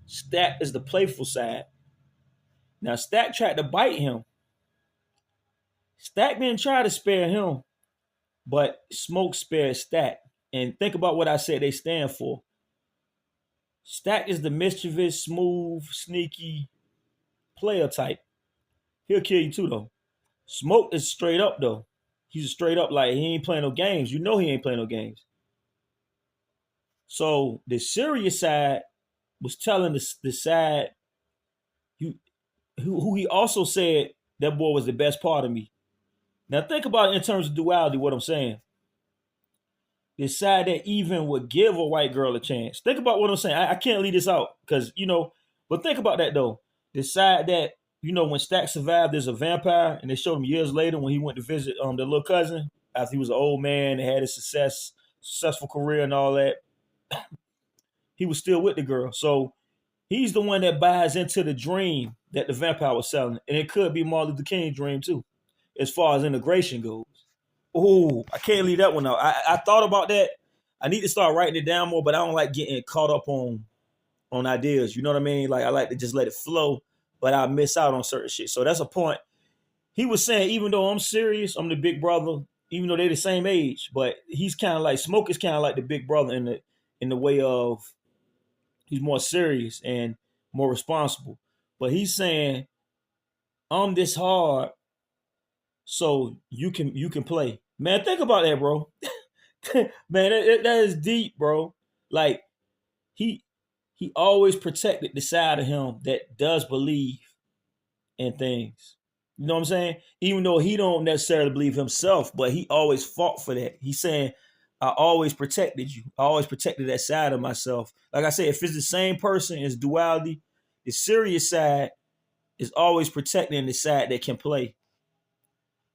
Stack is the playful side. Now Stack tried to bite him. Stack didn't try to spare him, but Smoke spared Stack. And think about what I said they stand for. Stack is the mischievous, smooth, sneaky player type. He'll kill you too though. Smoke is straight up though. He's straight up like he ain't playing no games. You know he ain't playing no games. So the serious side was telling the side who he also said that boy was the best part of me. Now think about it in terms of duality. What I'm saying, the side that even would give a white girl a chance. Think about what I'm saying. I can't leave this out because but think about that though. The side that when Stack survived as a vampire, and they showed him years later when he went to visit the little cousin after he was an old man and had a successful career and all that. He was still with the girl, so he's the one that buys into the dream that the vampire was selling, and it could be Martin Luther King's dream too, as far as integration goes. Oh, I can't leave that one out. I thought about that. I need to start writing it down more, but I don't like getting caught up on ideas. You know what I mean? Like I like to just let it flow, but I miss out on certain shit. So that's a point. He was saying, even though I'm serious, I'm the big brother, even though they're the same age, but he's kind of like Smoke is kind of like the big brother in the way of he's more serious and more responsible. But he's saying, I'm this hard so you can play. Man, think about that, bro. Man, that is deep, bro. Like he he always protected the side of him that does believe in things. You know what I'm saying? Even though he don't necessarily believe himself, but he always fought for that. He's saying, I always protected you. I always protected that side of myself. Like I said, if it's the same person as duality, the serious side is always protecting the side that can play.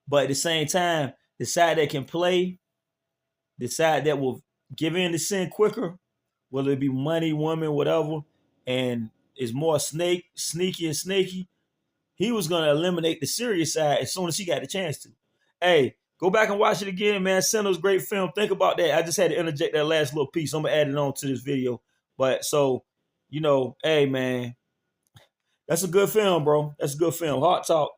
But at the same time, the side that can play, the side that will give in to sin quicker, whether it be money, woman, whatever, and is more sneaky and snaky, he was gonna eliminate the serious side as soon as he got the chance to. Hey, go back and watch it again, man. Senna's great film. Think about that. I just had to interject that last little piece. I'm gonna add it on to this video. But hey man, that's a good film, bro. That's a good film. Hard talk.